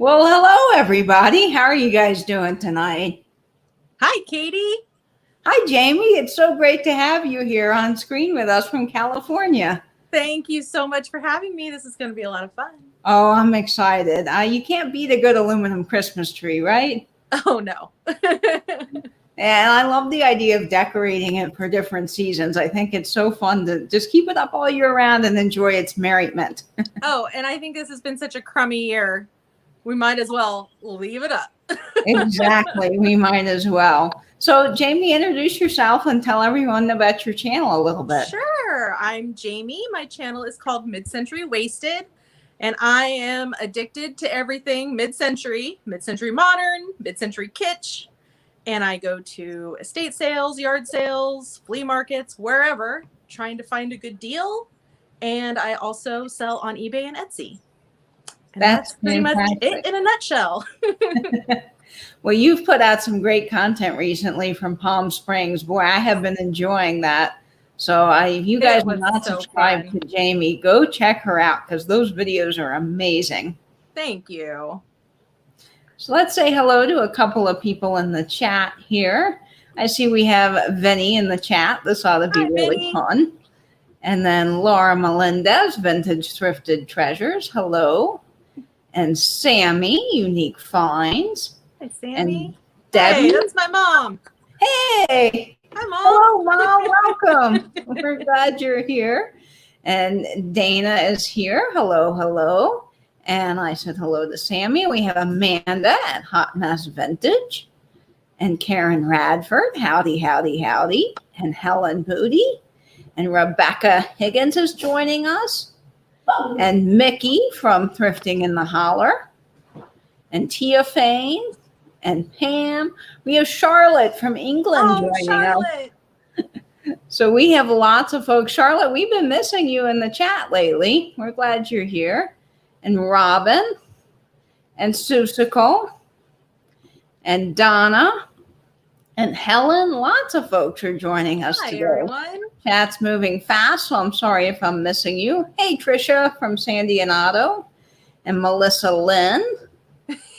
Well, hello, everybody. How are you guys doing tonight? Hi, Katie. Hi, Jamie. It's so great to have you here on screen with us from California. Thank you so much for having me. This is going to be a lot of fun. Oh, I'm excited. You can't beat a good aluminum Christmas tree, right? Oh, no. And I love the idea of decorating it for different seasons. I think it's so fun to just keep it up all year round and enjoy its merriment. Oh, and I think this has been such a crummy year. We might as well leave it up. Exactly. We might as well. So, Jamie, introduce yourself and tell everyone about your channel a little bit. Sure. I'm Jamie. My channel is called Mid-Century Wasted, and I am addicted to everything mid-century modern, mid-century kitsch. And I go to estate sales, yard sales, flea markets, wherever, trying to find a good deal. And I also sell on eBay and Etsy. And that's pretty much it in a nutshell. Well, you've put out some great content recently from Palm Springs. Boy, I have been enjoying that. So if you guys are not subscribed to Jamie, go check her out because those videos are amazing. Thank you. So let's say hello to a couple of people in the chat here. I see we have Vinny in the chat. This ought to be really fun. And then Laura Melendez, Vintage Thrifted Treasures. Hello. And Sammy, Unique Finds. Hi, Sammy. And Debbie. Hey, that's my mom. Hey. Hi, Mom. Hello, Mom. Welcome. We're glad you're here. And Dana is here. Hello, hello. And I said hello to Sammy. We have Amanda at Hot Mess Vintage. And Karen Radford. Howdy, howdy, howdy. And Helen Booty. And Rebecca Higgins is joining us. And Mickey from Thrifting in the Holler. And Tia Fane. And Pam. We have Charlotte from England joining us. So we have lots of folks. Charlotte, we've been missing you in the chat lately. We're glad you're here. And Robin. And Susico. And Donna. And Helen. Lots of folks are joining us today. Hi, everyone. Chat's moving fast, so I'm sorry if I'm missing you. Hey, Trisha from Sandy and Otto. And Melissa Lynn.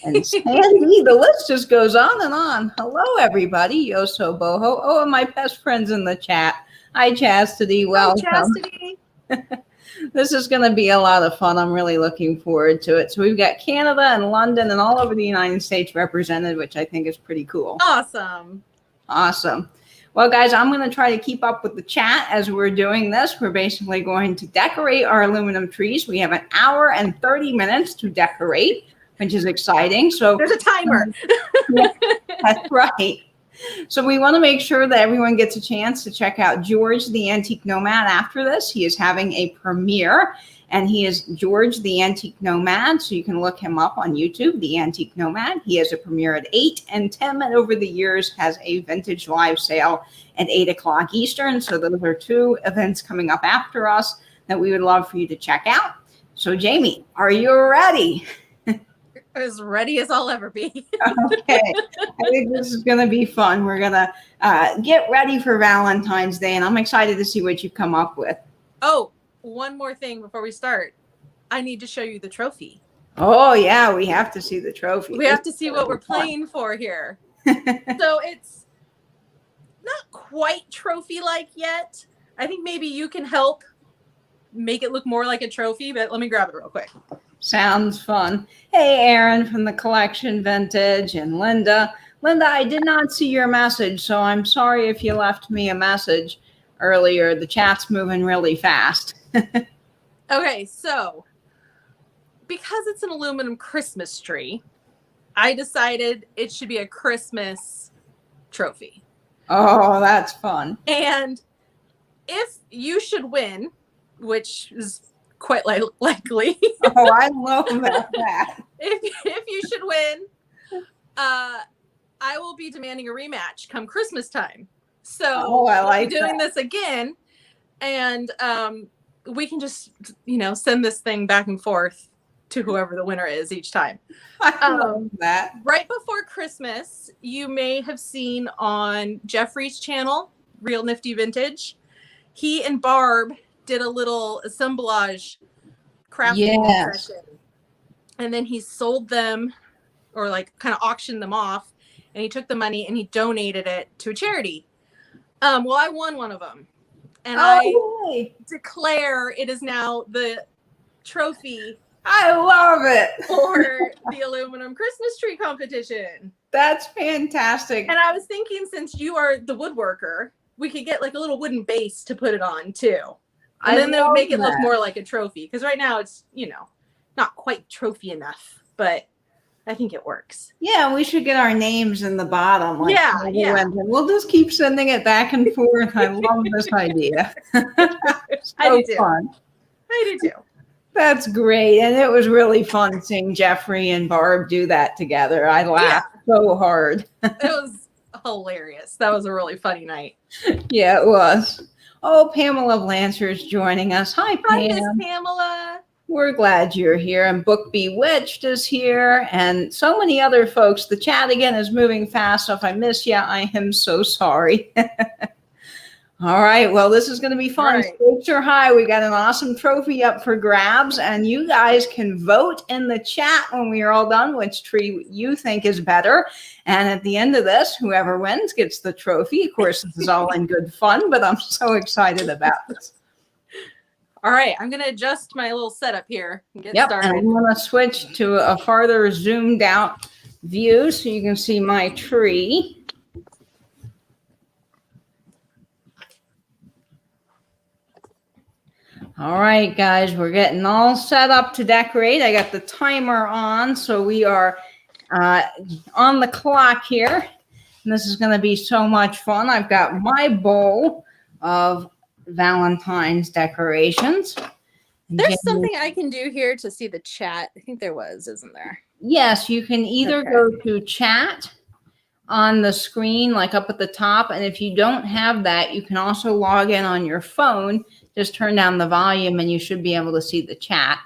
And Sandy, the list just goes on and on. Hello, everybody. Yoso Boho. Oh, and my best friend's in the chat. Hi, Chastity. Welcome. Hi, Chastity. This is going to be a lot of fun. I'm really looking forward to it. So we've got Canada and London and all over the United States represented, which I think is pretty cool. Awesome. Awesome. Well, guys, I'm going to try to keep up with the chat as we're doing this. We're basically going to decorate our aluminum trees. We have an hour and 30 minutes to decorate, which is exciting. So there's a timer. Yeah, that's right. So we want to make sure that everyone gets a chance to check out George the Antique Nomad after this. He is having a premiere, and he is George the Antique Nomad. So you can look him up on YouTube, The Antique Nomad. He has a premiere at 8 and 10, and over the years has a vintage live sale at 8 o'clock Eastern. So those are two events coming up after us that we would love for you to check out. So Jamie, are you ready? As ready as I'll ever be. Okay. I think this is going to be fun. We're going to get ready for Valentine's Day, and I'm excited to see what you come up with. Oh, one more thing before we start. I need to show you the trophy. Oh, yeah. We have to see the trophy. We have to see what we're playing for here. So it's not quite trophy-like yet. I think maybe you can help make it look more like a trophy, but let me grab it real quick. Sounds fun. Hey, Aaron from the Collection Vintage and Linda. Linda, I did not see your message, so I'm sorry if you left me a message earlier. The chat's moving really fast. Okay, so because it's an aluminum Christmas tree, I decided it should be a Christmas trophy. Oh, that's fun. And if you should win, which is quite likely. Oh, I love that. If you should win, I will be demanding a rematch come Christmas time. So I like doing this again, and we can just send this thing back and forth to whoever the winner is each time. I love that. Right before Christmas, you may have seen on Jeffrey's channel, Real Nifty Vintage, he and Barb did a little assemblage crafting session. and then he sold them, or like kind of auctioned them off, and he took the money and he donated it to a charity. Well, I won one of them, and I declare it is now the trophy. I love it for the aluminum Christmas tree competition. That's fantastic. And I was thinking, since you are the woodworker, we could get like a little wooden base to put it on too. And then that would make it look more like a trophy. Because right now it's, not quite trophy enough, but I think it works. Yeah, we should get our names in the bottom. Like, yeah. We'll just keep sending it back and forth. I love this idea. I do too. Fun. I do too. That's great. And it was really fun seeing Jeffrey and Barb do that together. I laughed so hard. It was hilarious. That was a really funny night. Yeah, it was. Oh, Pamela Lancer is joining us. Hi, Pam. Hi, Miss Pamela. We're glad you're here. And Book Bewitched is here. And so many other folks. The chat, again, is moving fast. So if I miss you, I am so sorry. All right. Well, this is going to be fun. Right. Stakes are high. We got an awesome trophy up for grabs, and you guys can vote in the chat when we are all done which tree you think is better. And at the end of this, whoever wins gets the trophy. Of course, this is all in good fun, but I'm so excited about this. All right. I'm going to adjust my little setup here and get started. And I'm going to switch to a farther zoomed out view so you can see my tree. All right, guys, we're getting all set up to decorate. I got the timer on, so we are on the clock here. And this is going to be so much fun. I've got my bowl of Valentine's decorations. There's something I can do here to see the chat. I think there was, isn't there? Yes, you can either go to chat on the screen, like up at the top. And if you don't have that, you can also log in on your phone. Just turn down the volume and you should be able to see the chat.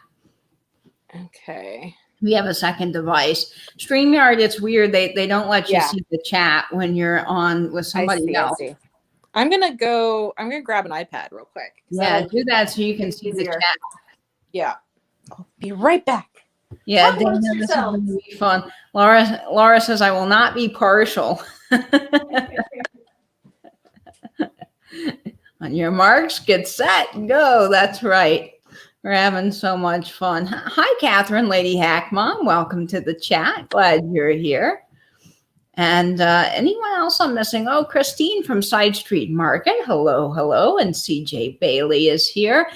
Okay. We have a second device. StreamYard, it's weird. They don't let you see the chat when you're on with somebody else. I see. I'm gonna grab an iPad real quick. Yeah, do that so you can see the chat. Yeah. I'll be right back. Yeah, Dana, this is going to be fun. Laura says, I will not be partial. On your marks, get set, go. That's right. We're having so much fun. Hi, Catherine, Lady Hack Mom. Welcome to the chat. Glad you're here. And anyone else I'm missing? Oh, Christine from Side Street Market. Hello, hello. And CJ Bailey is here.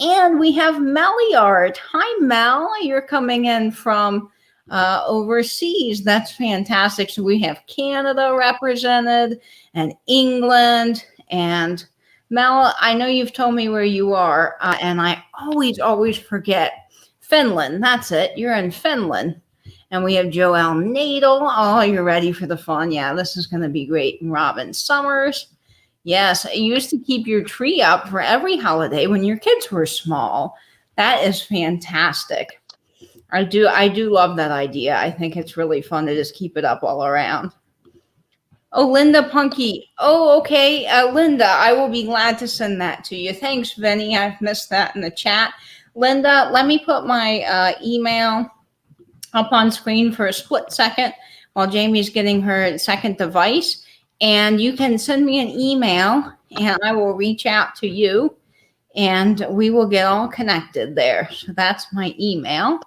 And we have Meliart. Hi, Mel. You're coming in from overseas. That's fantastic. So we have Canada represented and England. And Mel, I know you've told me where you are, and I always forget. Finland. That's it. You're in Finland. And we have Joelle Nadel. Oh, you're ready for the fun. Yeah, this is going to be great. And Robin Summers. Yes, I used to keep your tree up for every holiday when your kids were small. That is fantastic. I do love that idea. I think it's really fun to just keep it up all around. Oh, Linda Punky. Oh, okay. Linda, I will be glad to send that to you. Thanks, Vinny. I've missed that in the chat. Linda, let me put my email up on screen for a split second while Jamie's getting her second device. And you can send me an email and I will reach out to you and we will get all connected there. So that's my email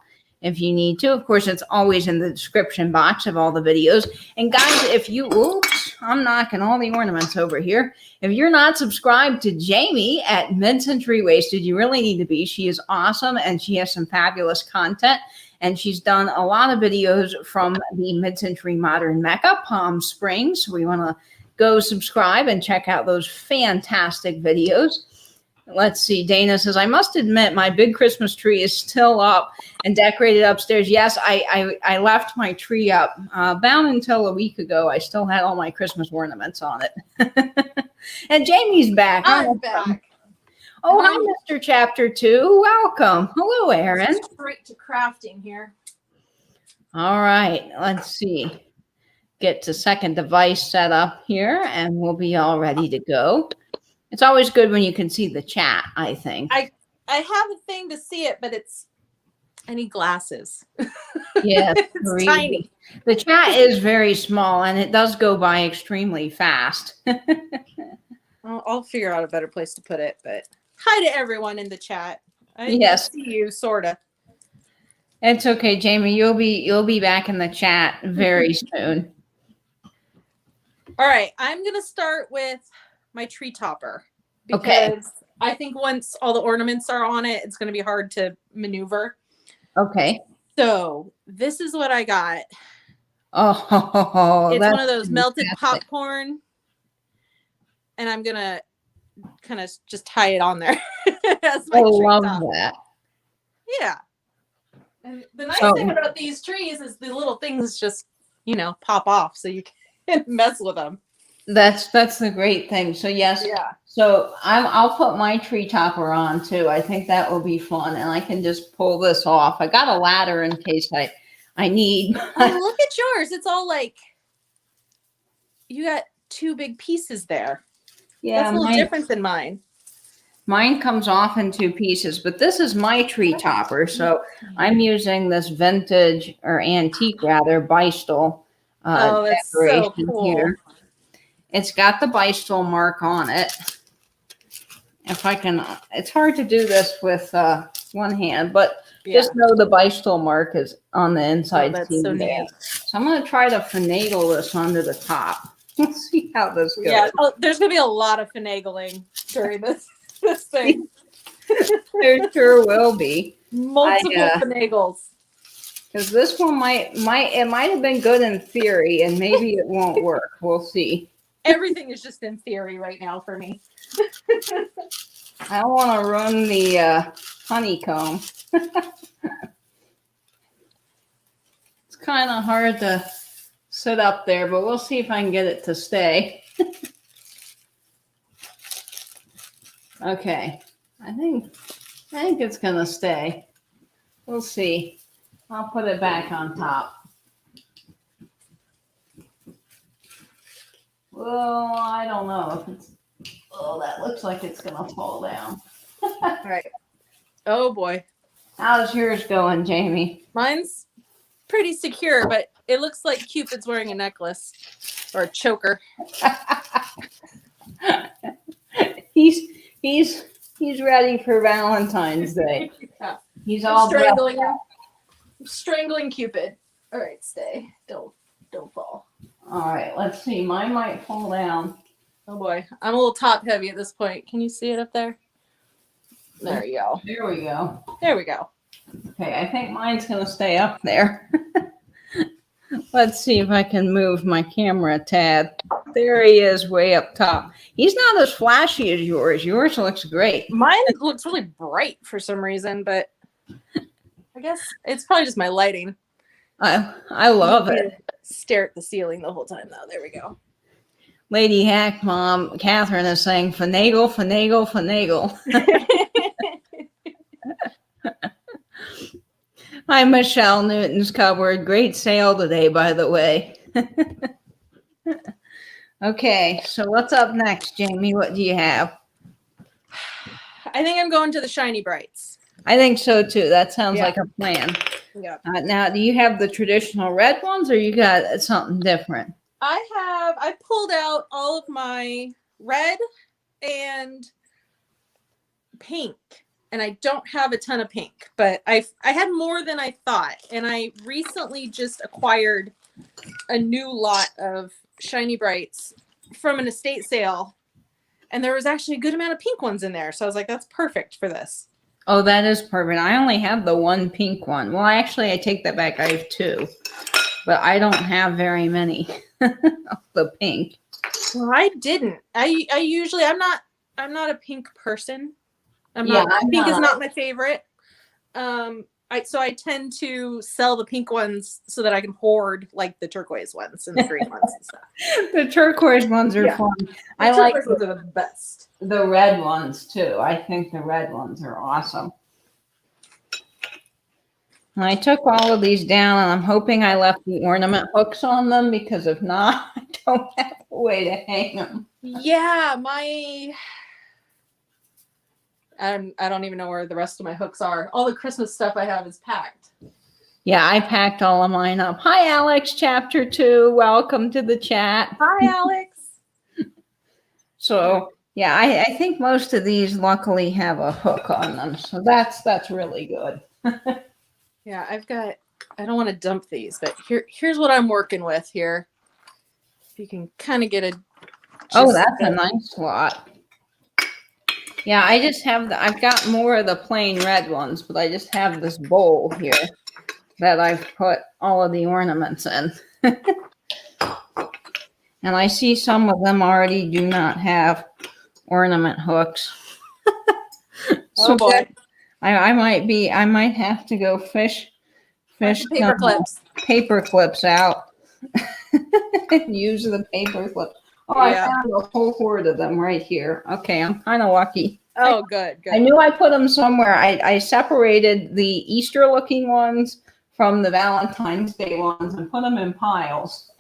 if you need to. Of course, it's always in the description box of all the videos. And guys, if you, oops, I'm knocking all the ornaments over here. If you're not subscribed to Jamie at Mid-Century Wasted, you really need to be. She is awesome and she has some fabulous content. And she's done a lot of videos from the Mid-Century Modern Mecca, Palm Springs. So we want to go subscribe and check out those fantastic videos. Let's see. Dana says, I must admit my big Christmas tree is still up and decorated upstairs. Yes, I left my tree up about until a week ago. I still had all my Christmas ornaments on it. And Jamie's back. I'm back. Oh, hi, Mr. Chapter 2. Welcome. Hello, Aaron. Straight to crafting here. All right. Let's see. Get to second device set up here, and we'll be all ready to go. It's always good when you can see the chat, I think. I have a thing to see it, but it's I need glasses. Yes, It's crazy. tiny. The chat is very small and it does go by extremely fast. I'll figure out a better place to put it, but hi to everyone in the chat. I Yes. see you, sorta. It's okay, Jamie. You'll be back in the chat very soon. All right, I'm gonna start with my tree topper because Okay. I think once all the ornaments are on it, it's gonna be hard to maneuver. Okay. So this is what I got. Oh, It's that's one of those melted fantastic. popcorn, and I'm gonna kind of just tie it on there as my I tree love top. that. Yeah. And the nice So- thing about these trees is the little things just, pop off so you can mess with them. That's the great thing. So yes. Yeah. So I'll put my tree topper on too. I think that will be fun, and I can just pull this off. I got a ladder in case I need. Oh, look at yours. It's all like you got two big pieces there. Yeah, That's a little different than mine. Mine comes off in two pieces, but this is my tree topper. So I'm using this vintage or antique rather Bystol That's so decoration cool. here. It's got the Bystol mark on it. If I can, it's hard to do this with one hand, but just know the Bystol mark is on the inside. That's seam so there. neat. So I'm going to try to finagle this onto the top. Let's see how this goes. Yeah, there's gonna be a lot of finagling during this thing. There sure will be. Multiple finagles. Because this one might have been good in theory, and maybe it won't work. We'll see. Everything is just in theory right now for me. I want to run the honeycomb. It's kind of hard to sit up there, but we'll see if I can get it to stay. Okay, I think it's gonna stay. We'll see. I'll put it back on top. Well, I don't know if it's. Oh, that looks like it's gonna fall down. All right. Oh boy. How's yours going, Jamie? Mine's pretty secure, but it looks like Cupid's wearing a necklace or a choker. He's ready for Valentine's Day. Yeah. He's I'm all strangling him. I'm strangling Cupid. All right, stay. Don't fall. All right, let's see. Mine might fall down. Oh boy, I'm a little top heavy at this point. Can you see it up there? There you go. There we go. There we go. Okay, I think mine's gonna stay up there. Let's see if I can move my camera a tad. There he is, way up top. He's not as flashy as yours. Yours looks great. Mine looks really bright for some reason, but I guess it's probably just my lighting. I love it. Stare at the ceiling the whole time, though. There we go. Lady Hack Mom, Catherine is saying, finagle, finagle, finagle. Hi, Michelle Newton's Cupboard. Great sale today, by the way. Okay, so what's up next, Jamie? What do you have? I think I'm going to the Shiny Brights. I think so too. That sounds like a plan. Yeah. Now, do you have the traditional red ones, or you got something different? I pulled out all of my red and pink, and I don't have a ton of pink, but I had more than I thought, and I recently just acquired a new lot of Shiny Brights from an estate sale, and there was actually a good amount of pink ones in there, so I was like, that's perfect for this. Oh, that is perfect. I only have the one pink one. Well, actually, I take that back. I have two, but I don't have very many of the pink. Well, I didn't. I usually I'm not a pink person. Pink is not my favorite. So I tend to sell the pink ones so that I can hoard like the turquoise ones and the green ones and stuff. The turquoise ones are fun. I like ones are the best. The red ones too. I think the red ones are awesome. And I took all of these down, and I'm hoping I left the ornament hooks on them, because if not, I don't have a way to hang them. Yeah, I don't even know where the rest of my hooks are. All the Christmas stuff I have is packed. Yeah, I packed all of mine up. Hi, Alex, chapter 2. Welcome to the chat. Hi, Alex. So, yeah, I think most of these luckily have a hook on them. So that's really good. Yeah, I don't want to dump these, but here's what I'm working with here. If you can kind of get a Oh, that's a nice lot. Yeah, I just have I've got more of the plain red ones, but I just have this bowl here that I've put all of the ornaments in. And I see some of them already do not have ornament hooks. Oh boy. I might have to go fish Paper clips. paper clips out. Use the paper clips. Oh, Yeah. I found a whole horde of them right here. Okay, I'm kind of lucky. Oh, good. I knew I put them somewhere. I separated the Easter looking ones from the Valentine's Day ones and put them in piles.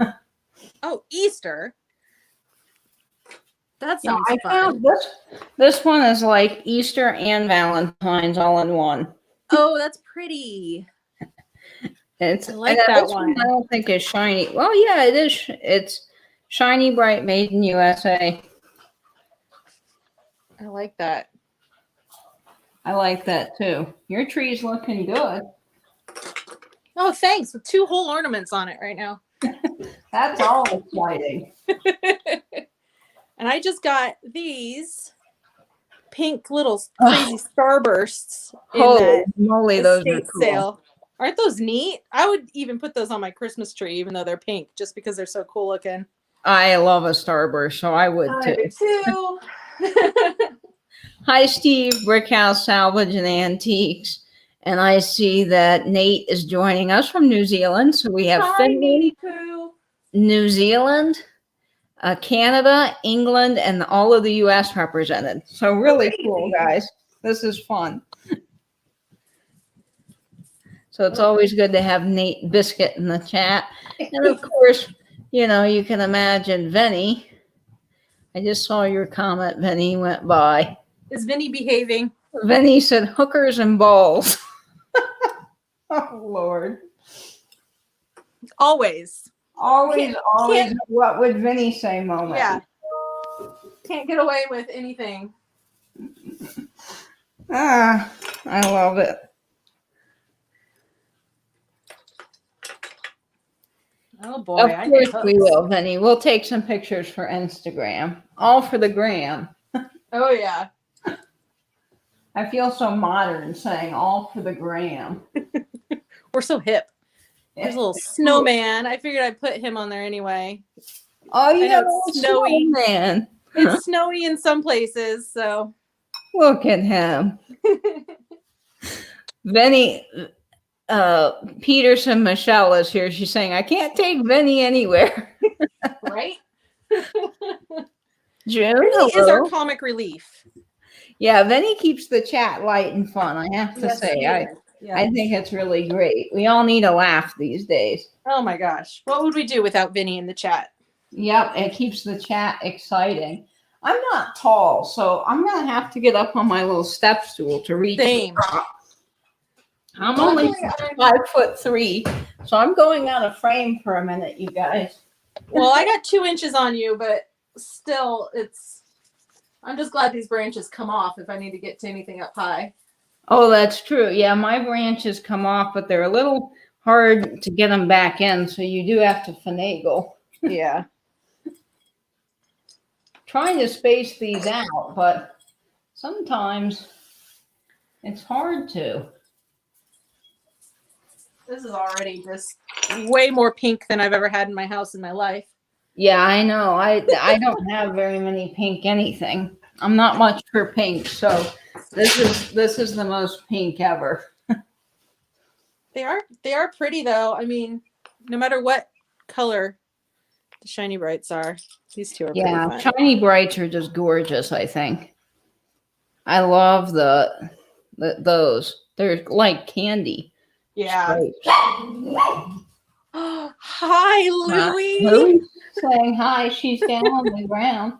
Oh, Easter. That Yeah, sounds I fun. found this one is like Easter and Valentine's all in one. Oh, that's pretty. I like that this one. I don't think is shiny. Well, yeah, it is. It's shiny, bright, made in USA. I like that. I like that too. Your tree's looking good. Oh, thanks. With 2 whole ornaments on it right now. That's all exciting. And I just got these pink little crazy starbursts in Holy that moly, those are estate cool. sale. Aren't those neat? I would even put those on my Christmas tree, even though they're pink, just because they're so cool looking. I love a starburst, so I would I too. do too. Hi, Steve, Brickhouse Salvage and Antiques. And I see that Nate is joining us from New Zealand. So we have Hi, Finland, Natey-Poo. New Zealand, Canada, England, and all of the US represented. So really cool, guys. This is fun. So it's always good to have Nate Biscuit in the chat. And of course, you know, you can imagine Vinny. I just saw your comment, Vinny, went by. Is Vinny behaving? Vinny said hookers and balls. Oh, Lord. Always. Always. What would Vinny say moment? Yeah. Can't get away with anything. Ah, I love it. Oh, boy. Of course we will, Vinny. We'll take some pictures for Instagram. All for the gram. Oh, yeah. I feel so modern saying all for the gram. We're so hip. There's a little snowman. I figured I'd put him on there anyway. Oh, I yeah, know it's snowy. man. It's snowy in some places, so. Look at him. Vinny, Peterson Michelle is here. She's saying, I can't take Vinny anywhere. Right? June, Vinny is our comic relief. Yeah, Vinny keeps the chat light and fun, I have to say. I think it's really great. We all need a laugh these days. Oh my gosh. What would we do without Vinny in the chat? Yep, it keeps the chat exciting. I'm not tall, so I'm going to have to get up on my little step stool to reach. Same. I'm only 5'3", so I'm going out of frame for a minute, you guys. Well, I got 2 inches on you, but still, I'm just glad these branches come off if I need to get to anything up high. Oh, that's true. Yeah, my branches come off, but they're a little hard to get them back in, so you do have to finagle. Yeah. Trying to space these out, but sometimes it's hard to. This is already just way more pink than I've ever had in my house in my life. Yeah, I know. I don't have very many pink anything. I'm not much for pink, so this is the most pink ever. They are pretty though. I mean, no matter what color the shiny brights are, these 2 are pretty fun. Shiny brights are just gorgeous, I think. I love those. They're like candy. Yeah. Hi, Louie. Louie's saying hi. She's down on the ground.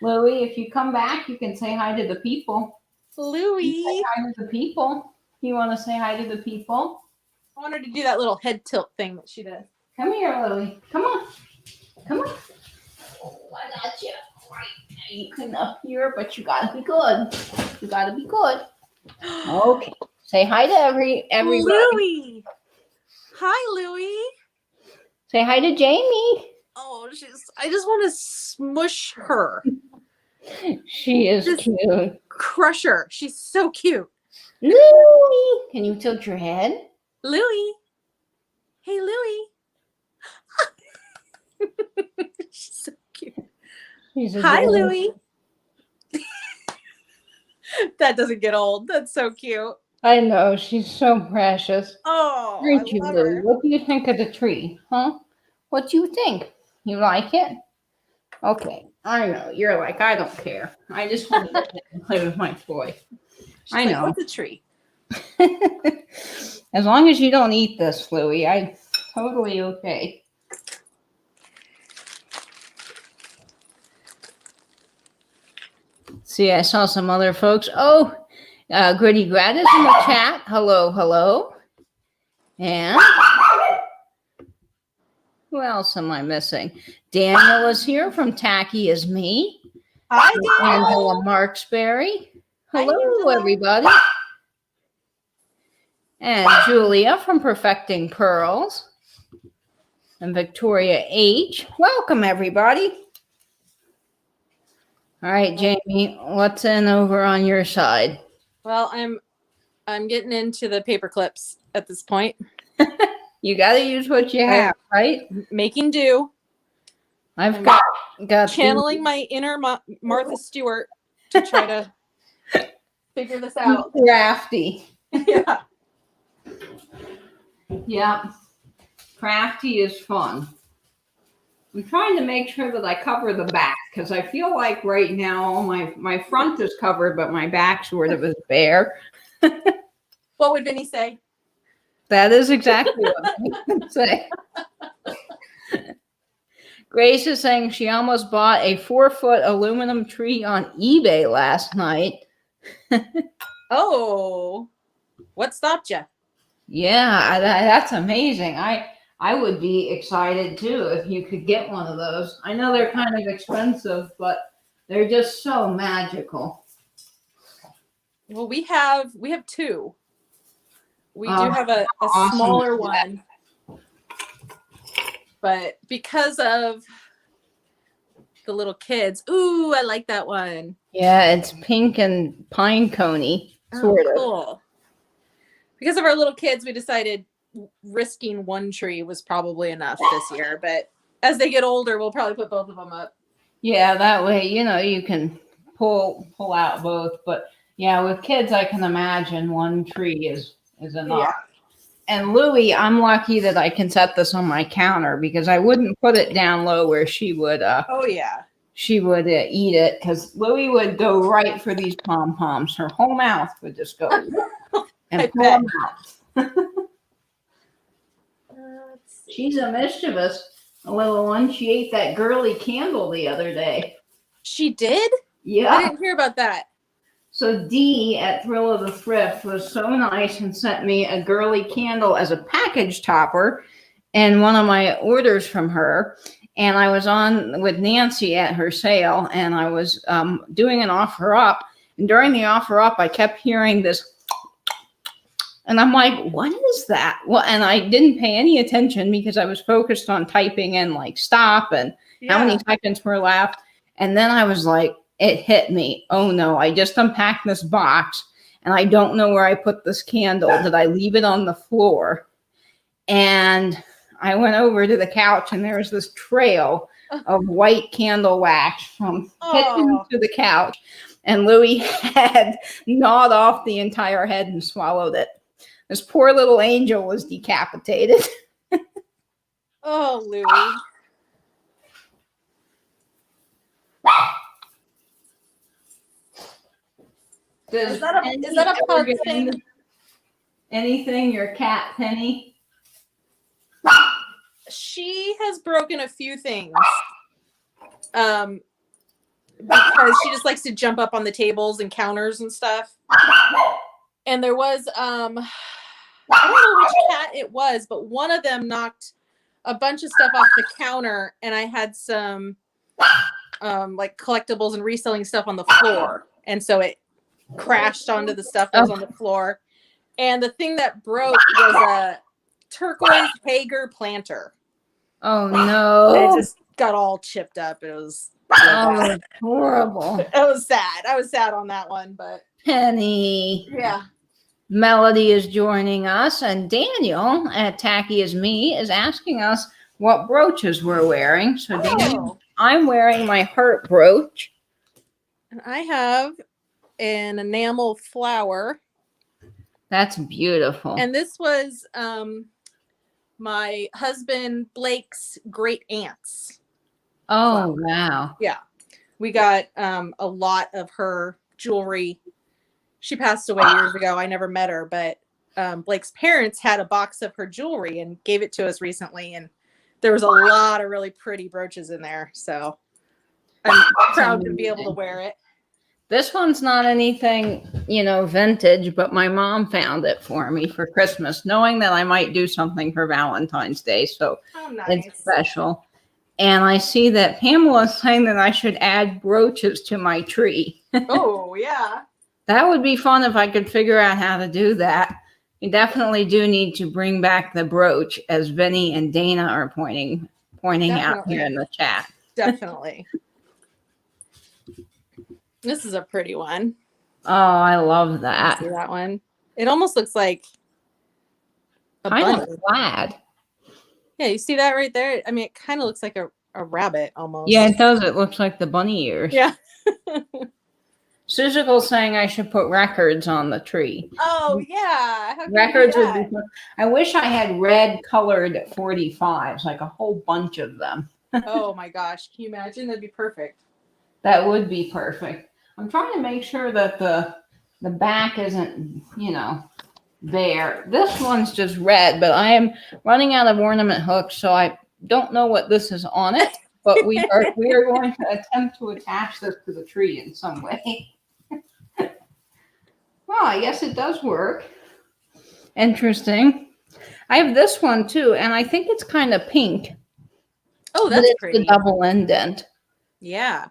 Louie, if you come back, you can say hi to the people. Louie. Say hi to the people. You want to say hi to the people? I want her to do that little head tilt thing that she does. Come here, Lily. Come on. Come on. Oh, I got you. Right. Now you can up here, but you gotta be good. You gotta be good. Okay. Say hi to everybody. Louie. Hi, Louie. Say hi to Jamie. Oh, I just want to smush her. She is Just- cute. Crush her. She's so cute. Louie. Can you tilt your head? Louie. Hey, Louie. She's so cute. She's Hi, adorable. Louie. That doesn't get old. That's so cute. I know. She's so precious. Oh, Aren't I you, love Louie? her. What do you think of the tree? Huh? What do you think? You like it? Okay. I know. You're like, I don't care. I just want to get in and play with my toy. She's I like, know. what's a tree? As long as you don't eat this, Louie, I'm totally okay. See, I saw some other folks. Oh, Gritty Grad is in the chat. Hello, hello. And who else am I missing? Daniel is here from Tacky is Me. Hi, Daniel. Angela Marksberry. Hi, Hello, Angela. everybody. And Julia from Perfecting Pearls. And Victoria H. Welcome, everybody. All right, Jamie, what's in over on your side? Well, I'm getting into the paper clips at this point. You got to use what you have, right? Making do. I've I'm got channeling my inner Martha Stewart to try to figure this out. crafty. Yeah. Yeah, crafty is fun. I'm trying to make sure that I cover the back because I feel like right now all my front is covered, but my back sort of is bare. What would Vinny say? That is exactly what I would say. Grace is saying she almost bought a 4-foot aluminum tree on eBay last night. Oh, what stopped you? Yeah, that's amazing. I would be excited too if you could get one of those. I know they're kind of expensive, but they're just so magical. Well, we have two. We do Oh, have a awesome. smaller one, but because of the little kids, ooh, I like that one. Yeah, it's pink and pine coney, sort of. Cool. Because of our little kids, we decided risking one tree was probably enough this year. But as they get older, we'll probably put both of them up. Yeah, that way, you can pull out both. But yeah, with kids, I can imagine one tree is enough. Yeah. And Louie, I'm lucky that I can set this on my counter because I wouldn't put it down low where she would Oh yeah. she would eat it because Louie would go right for these pom-poms. Her whole mouth would just go and I pull bet. them out. She's a mischievous little one. She ate that girly candle the other day. She did? I Yeah. didn't hear about that. So Dee at Thrill of the Thrift was so nice and sent me a girly candle as a package topper and one of my orders from her. And I was on with Nancy at her sale and I was doing an offer up. And during the offer up, I kept hearing this. And I'm like, what is that? Well, and I didn't pay any attention because I was focused on typing in like stop and how many seconds were left. And then I was like, it hit me. Oh no, I just unpacked this box and I don't know where I put this candle. Did I leave it on the floor? And I went over to the couch and there was this trail of white candle wax from kitchen to the couch. And Louie had gnawed off the entire head and swallowed it. This poor little angel was decapitated. Oh, Louie. Is that a pug thing? Anything, your cat Penny? She has broken a few things. because she just likes to jump up on the tables and counters and stuff. And there was I don't know which cat it was, but one of them knocked a bunch of stuff off the counter, and I had some like collectibles and reselling stuff on the floor, and so it crashed onto the stuff that was on the floor. And the thing that broke was a turquoise Hager planter. Oh no! It just got all chipped up. It was horrible. It was sad. I was sad on that one, but Penny. yeah. Melody is joining us, and Daniel at Tacky as Me is asking us what brooches we're wearing. So Daniel, I'm wearing my heart brooch. And I have an enamel flower. That's beautiful. And this was my husband Blake's great aunts. Oh, wow. Yeah. We got a lot of her jewelry. She passed away years ago. I never met her, but Blake's parents had a box of her jewelry and gave it to us recently. And there was a lot of really pretty brooches in there. So I'm proud to be able to wear it. This one's not anything, vintage, but my mom found it for me for Christmas, knowing that I might do something for Valentine's Day. So It's special. And I see that Pamela is saying that I should add brooches to my tree. Oh, yeah. That would be fun if I could figure out how to do that. You definitely do need to bring back the brooch, as Vinny and Dana are pointing out here in the chat. Definitely. This is a pretty one. Oh, I love that. See that one? It almost looks like a kind bunny. of plaid. Yeah, you see that right there? I mean, it kind of looks like a rabbit almost. Yeah, it does. It looks like the bunny ears. Yeah. Suzical's saying I should put records on the tree. Oh, yeah. Records would be fun. I wish I had red colored 45s, like a whole bunch of them. Oh, my gosh. Can you imagine? That'd be perfect. That would be perfect. I'm trying to make sure that the back isn't, there. This one's just red, but I am running out of ornament hooks, so I don't know what this is on it, but we are going to attempt to attach this to the tree in some way. Well, I guess it does work. Interesting. I have this one too, and I think it's kind of pink. Oh, that's pretty. The double indent. Yeah.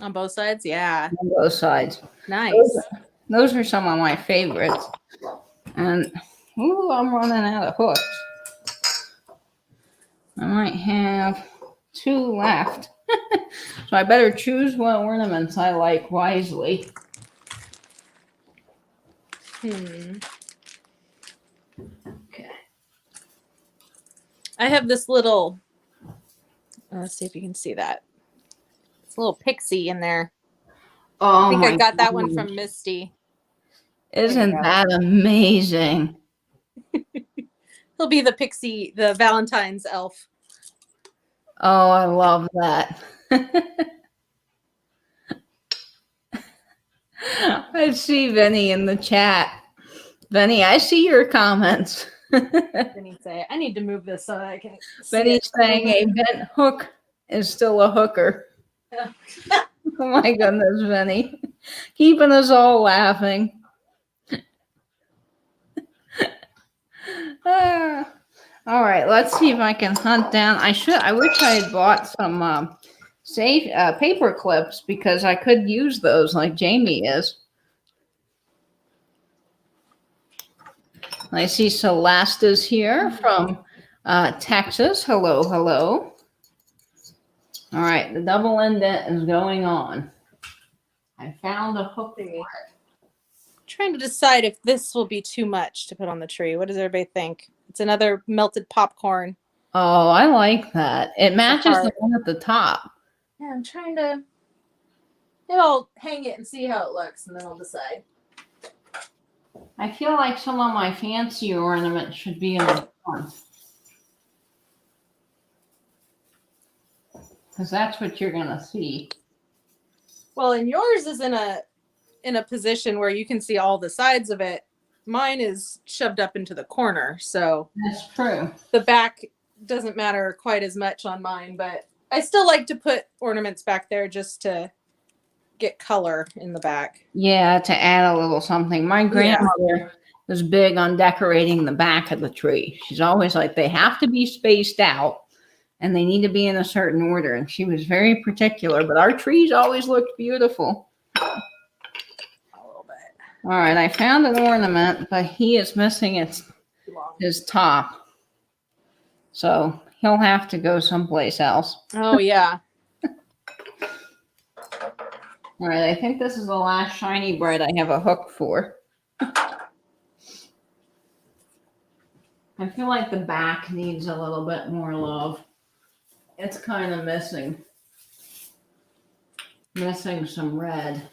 On both sides? Yeah. On both sides. Nice. Those are some of my favorites. And, I'm running out of hooks. I might have 2 left. So I better choose what ornaments I like wisely. Okay. I have this little, let's see if you can see that. It's a little pixie in there. Oh, I think I got that one from Misty. Isn't that amazing? He'll be the pixie, the Valentine's elf. Oh, I love that. I see Vinny in the chat. Vinny, I see your comments. Vinny say, I need to move this so that I can see Vinny's saying a bent hook is still a hooker. Oh my goodness, Vinny. Keeping us all laughing. All right, let's see if I can hunt down. I wish I had bought some safe paper clips, because I could use those like Jamie is. I see Celesta's here from Texas. Hello, hello. All right, the double indent is going on. I found a hook for it. Trying to decide if this will be too much to put on the tree. What does everybody think? It's another melted popcorn. Oh, I like that. It matches the one at the top. Yeah, I'm trying to. Maybe I'll hang it and see how it looks, and then I'll decide. I feel like some of my fancy ornaments should be in the front, because that's what you're gonna see. Well, and yours is in a position where you can see all the sides of it. Mine is shoved up into the corner, so That's true. the back doesn't matter quite as much on mine, but I still like to put ornaments back there just to get color in the back. Yeah, to add a little something. My Yeah. grandmother was big on decorating the back of the tree. She's always like, they have to be spaced out and they need to be in a certain order. And she was very particular, but our trees always looked beautiful. A little bit. All right, I found an ornament, but he is missing his top. So he'll have to go someplace else. Oh, yeah. All right, I think this is the last shiny bread I have a hook for. I feel like the back needs a little bit more love. It's kind of missing some red.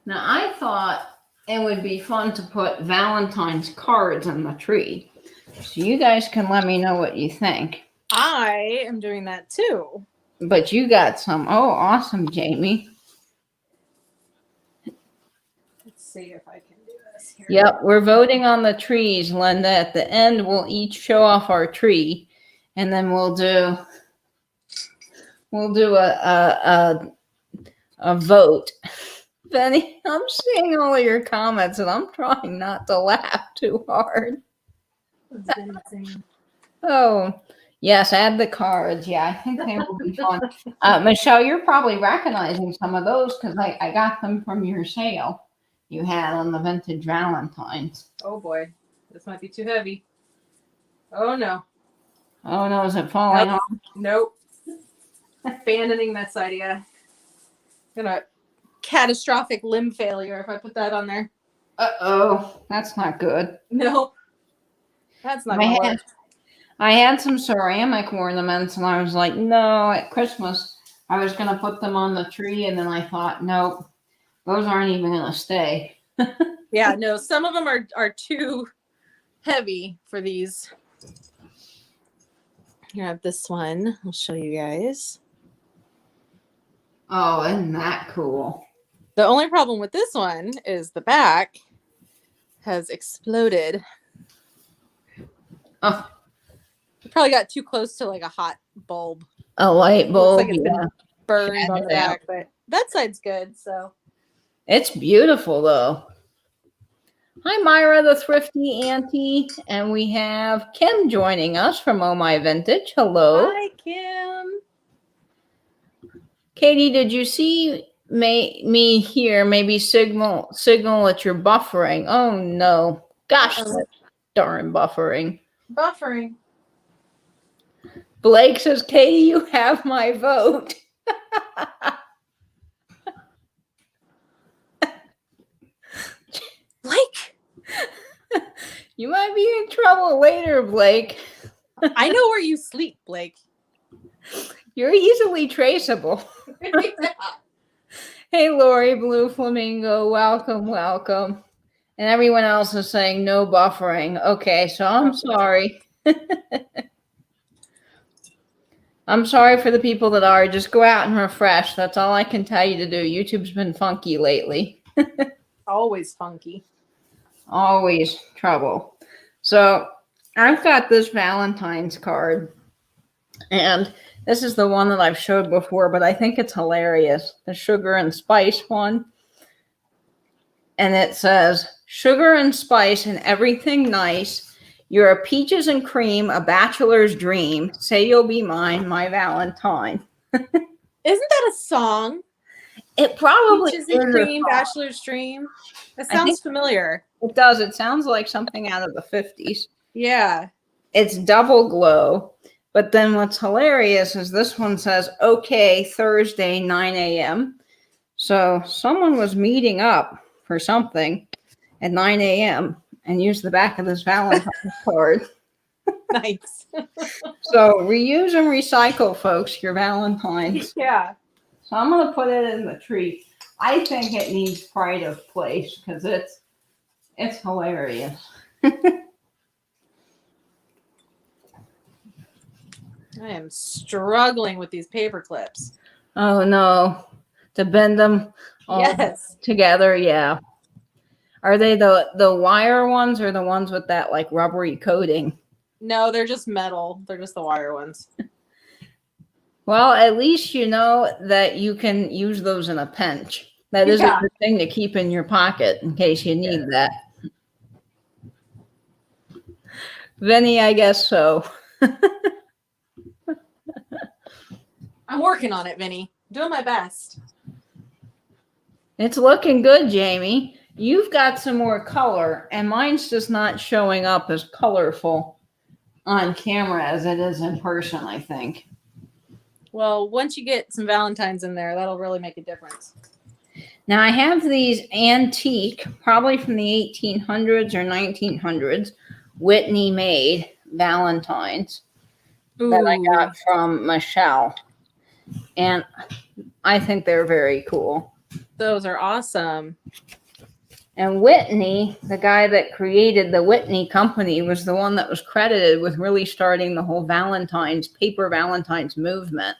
Now, I thought it would be fun to put Valentine's cards on the tree. So you guys can let me know what you think. I am doing that too. But you got some. Oh, awesome, Jamie. Let's see if I can do this here. Yep, we're voting on the trees, Linda. At the end, we'll each show off our tree, and then we'll do a vote. Benny, I'm seeing all of your comments, and I'm trying not to laugh too hard. Oh, yes, add the cards. Yeah, I think they will be fun. Michelle, you're probably recognizing some of those because I got them from your sale you had on the vintage Valentines. Oh boy, this might be too heavy. Oh no. Oh no, is it falling off? Nope. Abandoning this idea. Gonna catastrophic limb failure if I put that on there. Uh-oh, that's not good. Nope. That's not gonna work. I had some ceramic ornaments and I was like, no, at Christmas I was going to put them on the tree and then I thought, nope, those aren't even going to stay. Yeah, no, some of them are too heavy for these. Here I have this one. I'll show you guys. Oh, isn't that cool? The only problem with this one is the back has exploded. Oh. Probably got too close to like a hot bulb. A light bulb. Looks like it's been burned on the back, but that side's good. So it's beautiful though. Hi, Myra, the thrifty auntie, and we have Kim joining us from Oh My Vintage. Hello. Hi, Kim. Katie, did you see me here? Maybe signal that you're buffering. Oh no, gosh, darn buffering. Buffering. Blake says, Katie, you have my vote. Blake, you might be in trouble later, Blake. I know where you sleep, Blake. You're easily traceable. Hey, Lori, Blue Flamingo, welcome, welcome. And everyone else is saying no buffering. Okay, so I'm sorry. I'm sorry for the people that are. Just go out and refresh. That's all I can tell you to do. YouTube's been funky lately. Always funky. Always trouble. So I've got this Valentine's card. And this is the one that I've showed before, but I think it's hilarious. The sugar and spice one. And it says, sugar and spice and everything nice. You're a peaches and cream, a bachelor's dream. Say you'll be mine, my Valentine. Isn't that a song? It probably Peaches is and a cream, song. bachelor's dream. That sounds familiar. It does. It sounds like something out of the 50s. Yeah. It's double glow. But then what's hilarious is this one says, okay, Thursday, 9 a.m. So someone was meeting up for something at 9 a.m. and used the back of this Valentine's card. Nice. So reuse and recycle, folks, your Valentines. Yeah. So I'm going to put it in the tree. I think it needs pride of place because it's hilarious. I am struggling with these paper clips. Oh no, to bend them all Yes. together. Yeah. Are they the wire ones or the ones with that like rubbery coating? No, they're just metal. They're just the wire ones. Well, at least you know that you can use those in a pinch. That is a Yeah. good thing to keep in your pocket in case you need that. Vinny, I guess so. I'm working on it, Vinny. Doing my best. It's looking good, Jamie. You've got some more color, and mine's just not showing up as colorful on camera as it is in person, I think. Well, once you get some Valentines in there, that'll really make a difference. Now, I have these antique, probably from the 1800s or 1900s, Whitney made Valentines that I got from Michelle. And I think they're very cool. Those are awesome. And Whitney, the guy that created the Whitney Company, was the one that was credited with really starting the whole paper Valentines movement,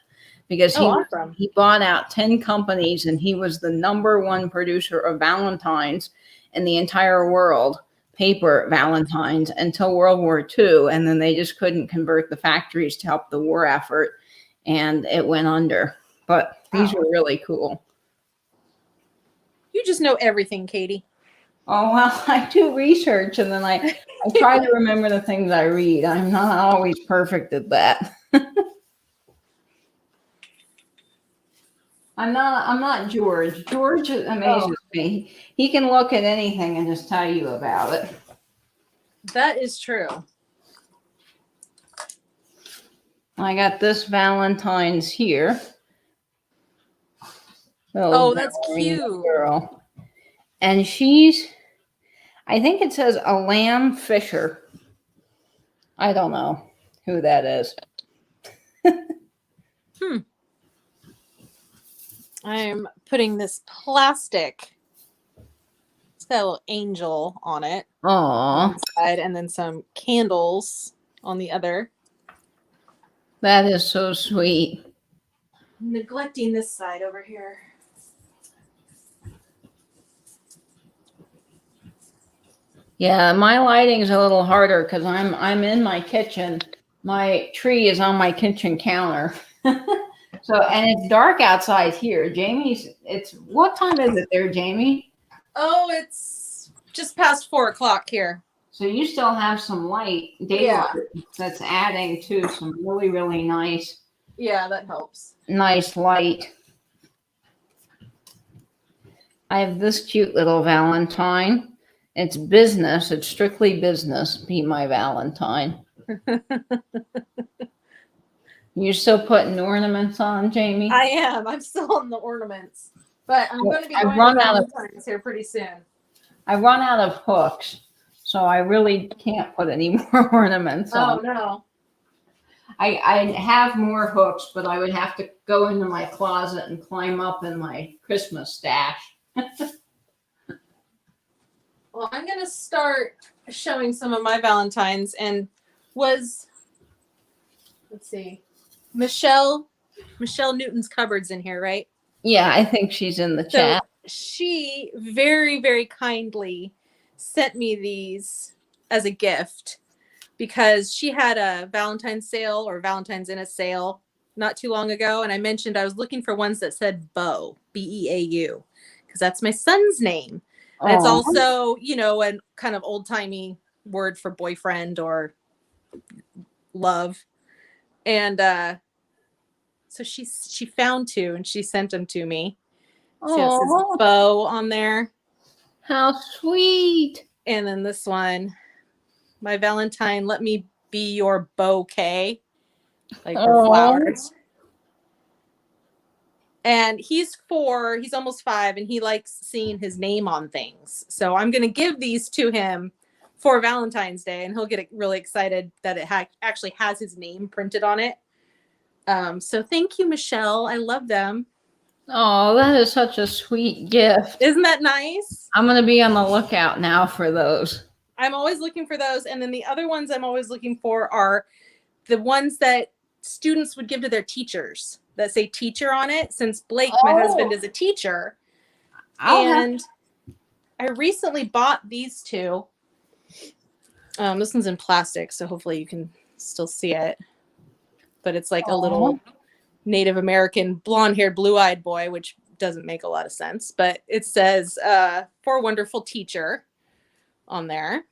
because Awesome. he bought out 10 companies and he was the #1 producer of Valentines in the entire world, paper Valentines, until World War II. And then they just couldn't convert the factories to help the war effort, and it went under. But these were really cool. You just know everything, Katie. Oh, well, I do research, and then I try to remember the things I read. I'm not always perfect at that. I'm not George. George amazes me. He can look at anything and just tell you about it. That is true. I got this Valentine's here. Oh, that's ballerina cute. Girl. And she's, I think it says a Lamb Fisher. I don't know who that is. I'm putting this plastic. It's got a little angel on it. Aw, Side, and then some candles on the other. that is so sweet. I'm neglecting this side over here. Yeah, my lighting's a little harder because I'm in my kitchen. My tree is on my kitchen counter. So, and it's dark outside here. What time is it there, Jamie? Oh, it's just past 4 o'clock here. So you still have some daylight that's adding to some really, really nice. Yeah, that helps. Nice light. I have this cute little Valentine. It's business. It's strictly business. Be my Valentine. You're still putting ornaments on, Jamie? I am. I'm still on the ornaments. But I'm going to be I've going run to out of- Valentine's here pretty soon. I run out of hooks, so I really can't put any more ornaments on. Oh, no. I have more hooks, but I would have to go into my closet and climb up in my Christmas stash. Well, I'm going to start showing some of my Valentines. And let's see, Michelle Newton's cupboard's in here, right? Yeah, I think she's in the chat. She very, very kindly sent me these as a gift because she had a Valentine's sale or Valentine's in a sale not too long ago. And I mentioned I was looking for ones that said Beau, Beau, because that's my son's name. And it's also, a kind of old-timey word for boyfriend or love. And so she found two and she sent them to me. So it says Beau on there. How sweet. And then this one, my Valentine, let me be your bouquet. Like for flowers. And he's 4, he's almost 5, and he likes seeing his name on things. So I'm going to give these to him for Valentine's Day, and he'll get really excited that it actually has his name printed on it. So thank you, Michelle. I love them. Oh, that is such a sweet gift. Isn't that nice? I'm going to be on the lookout now for those. I'm always looking for those. And then the other ones I'm always looking for are the ones that students would give to their teachers that say teacher on it, since Blake, my husband, is a teacher. I recently bought these two. This one's in plastic, so hopefully you can still see it. But it's like a Aw. little Native American blonde-haired, blue-eyed boy, which doesn't make a lot of sense. But it says "For a Wonderful Teacher" on there.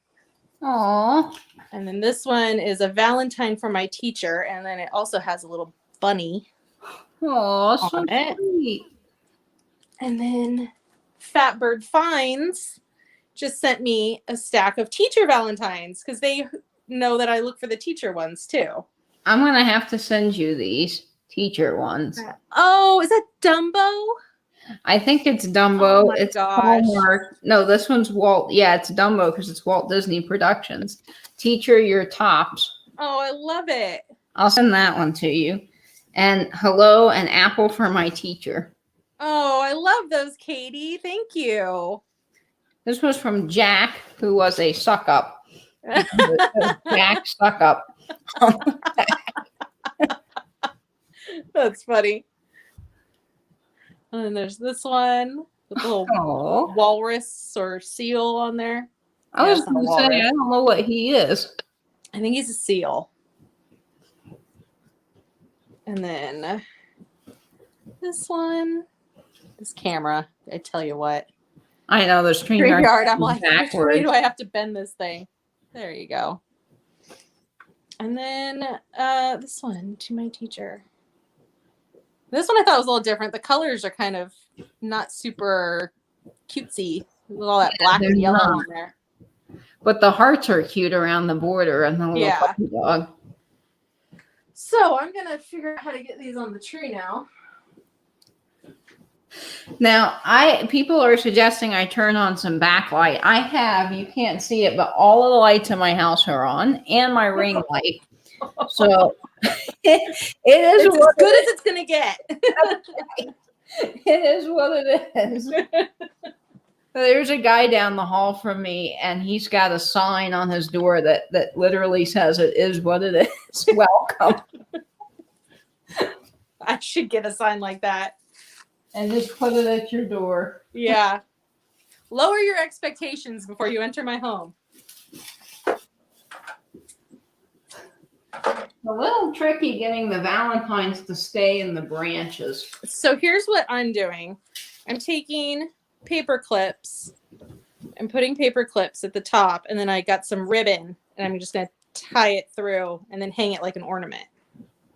Aw. And then this one is a Valentine for my teacher, and then it also has a little bunny Aw, so on it. sweet. And then Fatbird Finds just sent me a stack of teacher Valentines because they know that I look for the teacher ones too. I'm going to have to send you these teacher ones. Oh, is that Dumbo? I think it's Dumbo. Oh my it's gosh. Hallmark. No, this one's Walt. Yeah, it's Dumbo because it's Walt Disney Productions. Teacher, your tops. Oh, I love it. I'll send that one to you. And hello, an apple for my teacher. Oh, I love those, Katie. Thank you. This was from Jack, who was a suck up. Jack suck up. That's funny. And then there's this one with a little Oh, walrus or seal on there. I Yeah, was it's not a going to say, walrus. I don't know what he is. I think he's a seal. And then this one, this camera. I tell you what. I know the StreamYard, I'm like, which way backwards. do I have to bend this thing? There you go. And then this one, to my teacher. This one I thought was a little different. The colors are kind of not super cutesy with all that black they're and yellow not. on there. But the hearts are cute around the border and the little Yeah. puppy dog. So I'm going to figure out how to get these on the tree now. Now, people are suggesting I turn on some backlight. I have, you can't see it, but all of the lights in my house are on and my ring light. So it is It's as what good as it's going to get. it is what it is. There's a guy down the hall from me, and he's got a sign on his door that literally says it is what it is. Welcome. I should get a sign like that. And just put it at your door. Yeah. Lower your expectations before you enter my home. A little tricky getting the Valentines to stay in the branches. So here's what I'm doing. I'm taking paper clips and putting paper clips at the top, and then I got some ribbon, and I'm just going to tie it through and then hang it like an ornament.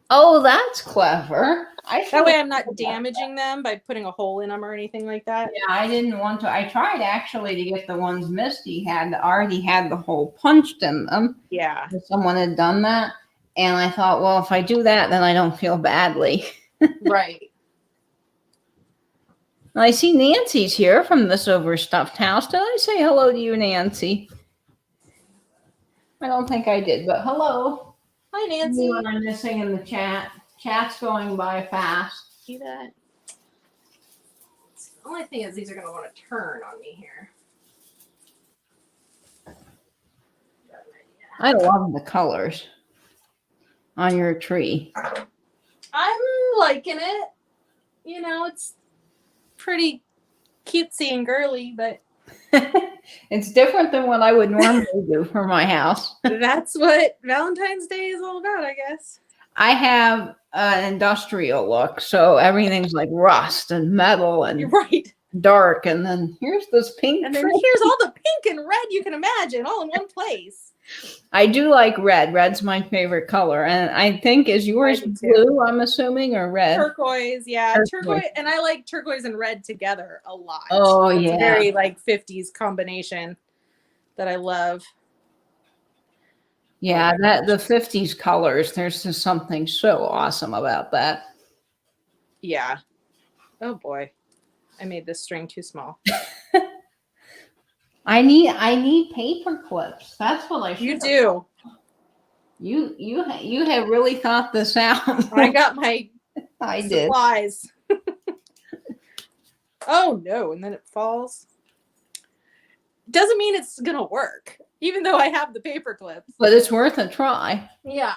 Oh, that's clever. That way I'm not damaging them by putting a hole in them or anything like that. Yeah, I didn't want to. I tried actually to get the ones Misty had that already had the hole punched in them. Yeah. Someone had done that. And I thought, well, if I do that, then I don't feel badly. Right. I see Nancy's here from this overstuffed house. Did I say hello to you, Nancy? I don't think I did, but hello. Hi, Nancy. You are missing in the chat. Chat's going by fast. See that? The only thing is these are going to want to turn on me here. I love the colors on your tree. I'm liking it. You know, it's pretty cutesy and girly, but It's different than what I would normally do for my house. that's what Valentine's Day is all about, I guess. I have an industrial look, so everything's like rust and metal You're and right. dark. And then here's this pink And then tree. here's all the pink and red you can imagine all in one place. I do like red. Red's my favorite color. And I think is yours I do too. blue, I'm assuming, or red? Turquoise, yeah. Turquoise. Turquoise. And I like turquoise and red together a lot. Oh, It's yeah. a very like 50s combination that I love. Yeah, that the 50s colors, there's just something so awesome about that. Yeah. Oh boy. I made this string too small. I need paper clips. That's what I should You have do. You have really thought this out. I got my I did. supplies. Oh no, and then it falls. Doesn't mean it's gonna work, even though I have the paper clips. But it's worth a try. Yeah,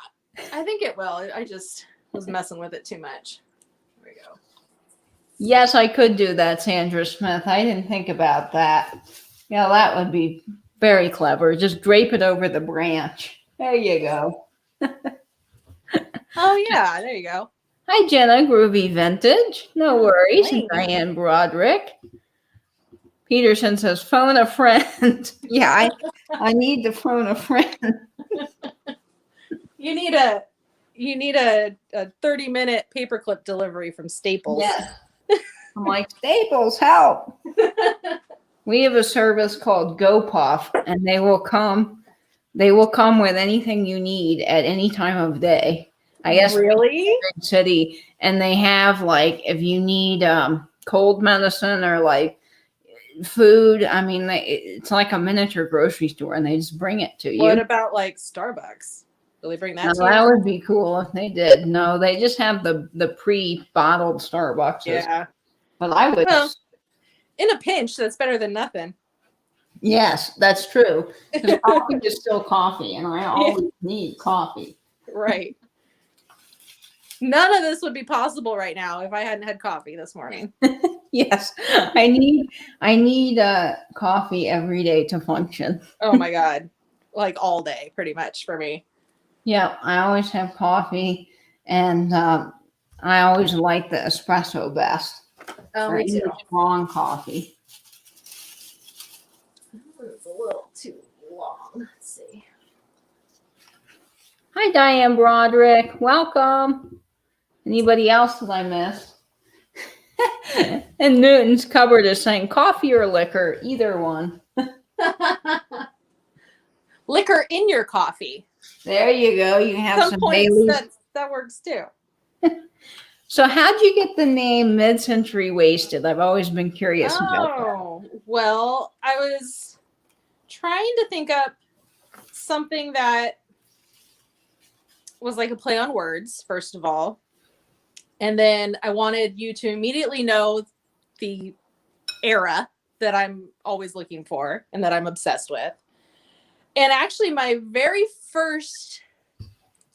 I think it will. I just was messing with it too much. There we go. Yes, I could do that, Sandra Smith. I didn't think about that. Yeah, that would be Very clever. Just drape it over the branch. There you go. Oh yeah, there you go. Hi, Jenna, Groovy Vintage. No worries. And Thanks. Diane Broderick. Peterson says, phone a friend. Yeah, I need to phone a friend. You need a 30-minute paperclip delivery from Staples. Yes. I'm like, Staples, help. We have a service called GoPuff, and they will come. They will come with anything you need at any time of day. I guess Really? big city, and they have like if you need cold medicine or like food. I mean, it's like a miniature grocery store, and they just bring it to you. What about like Starbucks? Will they bring that to you? That would be cool if they did. No, they just have the pre-bottled Starbucks. Yeah. But I would. Well, in a pinch, that's better than nothing. Yes, that's true. Because coffee is still coffee, and I always need coffee. Right. None of this would be possible right now if I hadn't had coffee this morning. Yes, I need coffee every day to function. Oh my God. Like all day, pretty much for me. Yeah, I always have coffee, and I always like the espresso best. Oh, or me too. any strong coffee. It's a little too long. Let's see. Hi, Diane Broderick. Welcome. Anybody else that I missed? And Newton's cupboard is saying coffee or liquor, either one. Liquor in your coffee. There you go. You can have some Bailey's. That works too. So how'd you get the name Mid-Century Wasted? I've always been curious about that. Oh, well, I was trying to think up something that was like a play on words, first of all. And then I wanted you to immediately know the era that I'm always looking for and that I'm obsessed with. And actually, my very first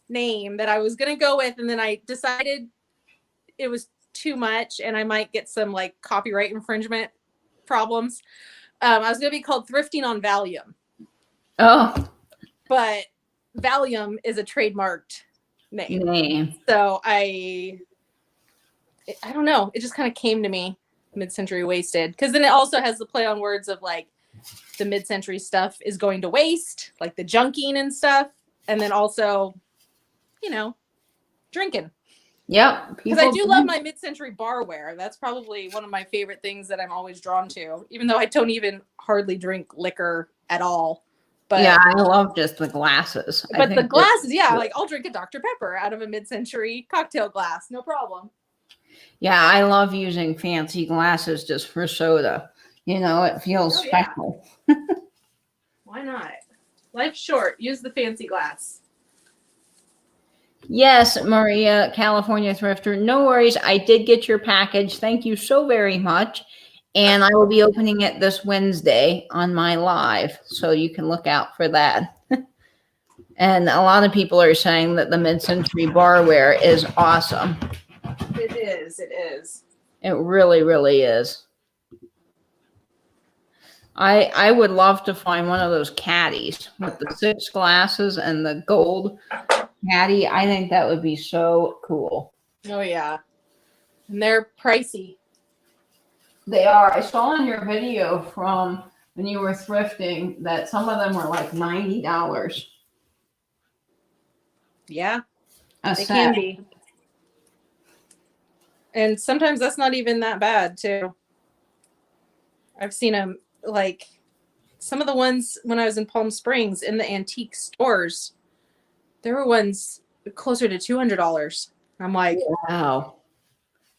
name that I was going to go with, and then I decided it was too much and I might get some like copyright infringement problems. I was going to be called Thrifting on Valium. Oh. But Valium is a trademarked name. So I don't know. It just kind of came to me, Mid-Century Wasted. Because then it also has the play on words of like the mid-century stuff is going to waste, like the junking and stuff. And then also, drinking. Yep. Because I do love my mid-century barware. That's probably one of my favorite things that I'm always drawn to, even though I don't even hardly drink liquor at all. But yeah, I love just the glasses. But the glasses, yeah, like I'll drink a Dr. Pepper out of a mid-century cocktail glass, no problem. Yeah, I love using fancy glasses just for soda. It feels special. Yeah. Why not? Life's short. Use the fancy glass. Yes, Maria, California Thrifter. No worries. I did get your package. Thank you so very much. And I will be opening it this Wednesday on my live. So you can look out for that. And a lot of people are saying that the mid-century barware is awesome. It is. It is. It really, really is. I would love to find one of those caddies with the 6 glasses and the gold caddy. I think that would be so cool. Oh, yeah. And they're pricey. They are. I saw in your video from when you were thrifting that some of them were like $90. Yeah, They can be. And sometimes that's not even that bad, too. I've seen them, like, some of the ones when I was in Palm Springs in the antique stores, there were ones closer to $200. I'm like, wow.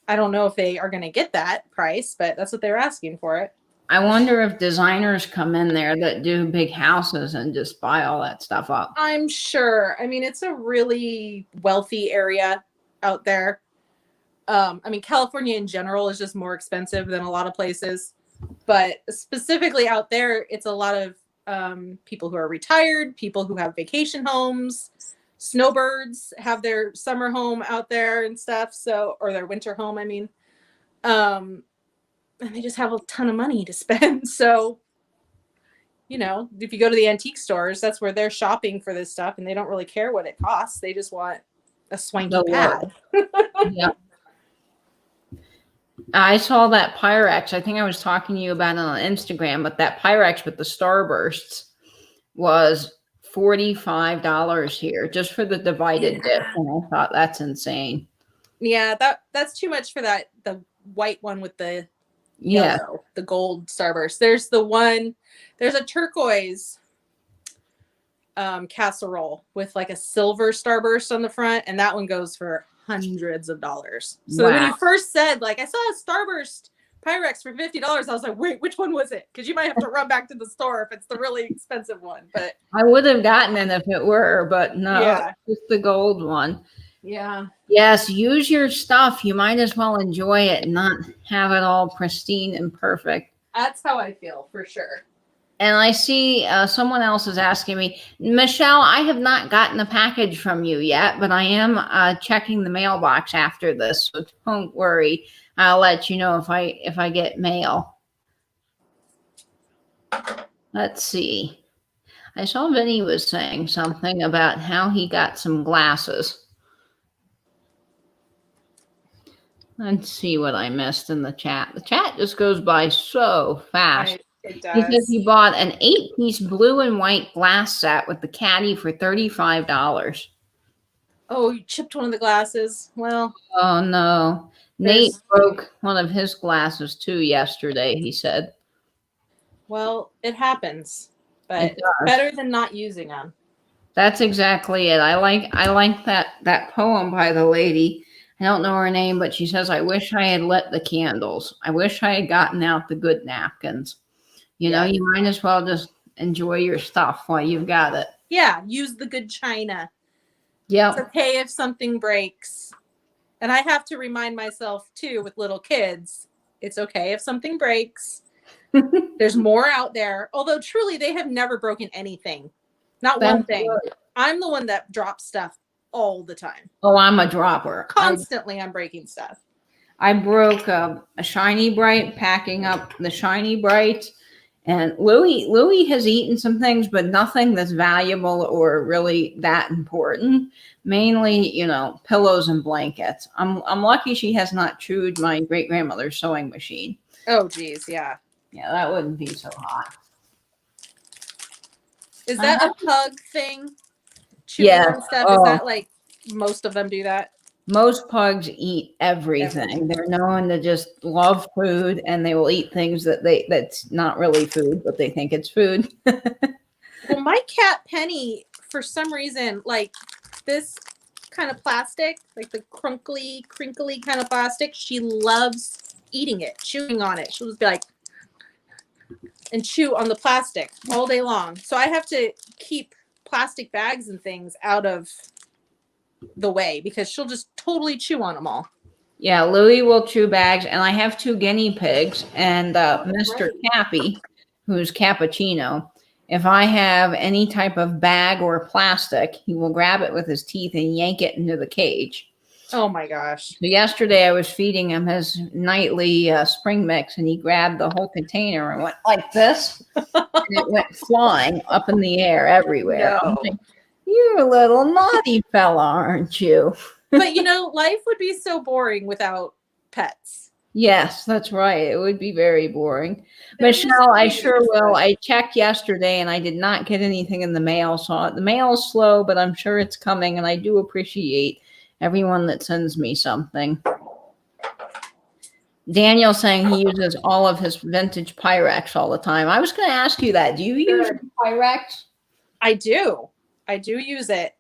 I don't know if they are going to get that price, but that's what they were asking for it. I wonder if designers come in there that do big houses and just buy all that stuff up. I'm sure. I mean, it's a really wealthy area out there. California in general is just more expensive than a lot of places. But specifically out there, it's a lot of people who are retired, people who have vacation homes, snowbirds have their summer home out there and stuff. So, or their winter home, I mean. And they just have a ton of money to spend. So, you know, if you go to the antique stores, that's where they're shopping for this stuff, and they don't really care what it costs. They just want a swanky The pad. Yeah. I saw that Pyrex. I think I was talking to you about it on Instagram, but that Pyrex with the starbursts was $45 here just for the divided dip. And I thought that's insane. Yeah, that's too much for that. The white one with the Yeah. yellow, the gold starburst. There's a turquoise casserole with like a silver starburst on the front, and that one goes for hundreds of dollars. So when you first said, like, I saw a starburst Pyrex for $50, I was like, wait, which one was it? Because you might have to run back to the store if it's the really expensive one. But I would have gotten it if it were, but no, yeah. It's just the gold one. Yeah. Yes, use your stuff. You might as well enjoy it and not have it all pristine and perfect. That's how I feel, for sure. And I see someone else is asking me, Michelle, I have not gotten a package from you yet, but I am checking the mailbox after this, so don't worry. I'll let you know if I get mail. Let's see. I saw Vinny was saying something about how he got some glasses. Let's see what I missed in the chat. The chat just goes by so fast. It does. He says he bought an 8-piece blue and white glass set with the caddy for $35. Oh, you chipped one of the glasses. Well. Oh, no. Nate broke one of his glasses too yesterday, he said. Well, it happens, but better than not using them. That's exactly it. I like that poem by the lady. I don't know her name, but she says, I wish I had lit the candles. I wish I had gotten out the good napkins. You know, you might as well just enjoy your stuff while you've got it. Yeah, use the good china. Yeah. It's okay if something breaks. And I have to remind myself, too, with little kids, it's okay if something breaks. There's more out there. Although, truly, they have never broken anything. Not one thing. Good. I'm the one that drops stuff all the time. Oh, I'm a dropper. Constantly, I'm breaking stuff. I broke a Shiny Bright, packing up the Shiny Bright. And Louis has eaten some things, but nothing that's valuable or really that important. Mainly, you know, pillows and blankets. I'm lucky she has not chewed my great grandmother's sewing machine. Oh, geez, yeah. Yeah, that wouldn't be so hot. Is that a pug thing? Chewing and stuff? Is that like most of them do that? Most pugs eat everything. They're known to just love food, and they will eat things that's not really food, but they think it's food. Well, my cat Penny, for some reason, like this kind of plastic, like the crinkly kind of plastic, she loves eating it, chewing on it. She'll just be like, and chew on the plastic all day long. So I have to keep plastic bags and things out of the way because she'll just totally chew on them all. Yeah, Louis will chew bags, and I have 2 guinea pigs, and Mr. Cappy, who's cappuccino, if I have any type of bag or plastic, he will grab it with his teeth and yank it into the cage. Oh my gosh. So yesterday I was feeding him his nightly spring mix, and he grabbed the whole container and went like this, and it went flying up in the air everywhere. No. Like, you're a little naughty fella, aren't you? But, you know, life would be so boring without pets. Yes, that's right. It would be very boring. Michelle, I sure will. I checked yesterday and I did not get anything in the mail. So the mail is slow, but I'm sure it's coming. And I do appreciate everyone that sends me something. Daniel saying he uses all of his vintage Pyrex all the time. I was going to ask you that. Do you use Pyrex? I do. I do use it.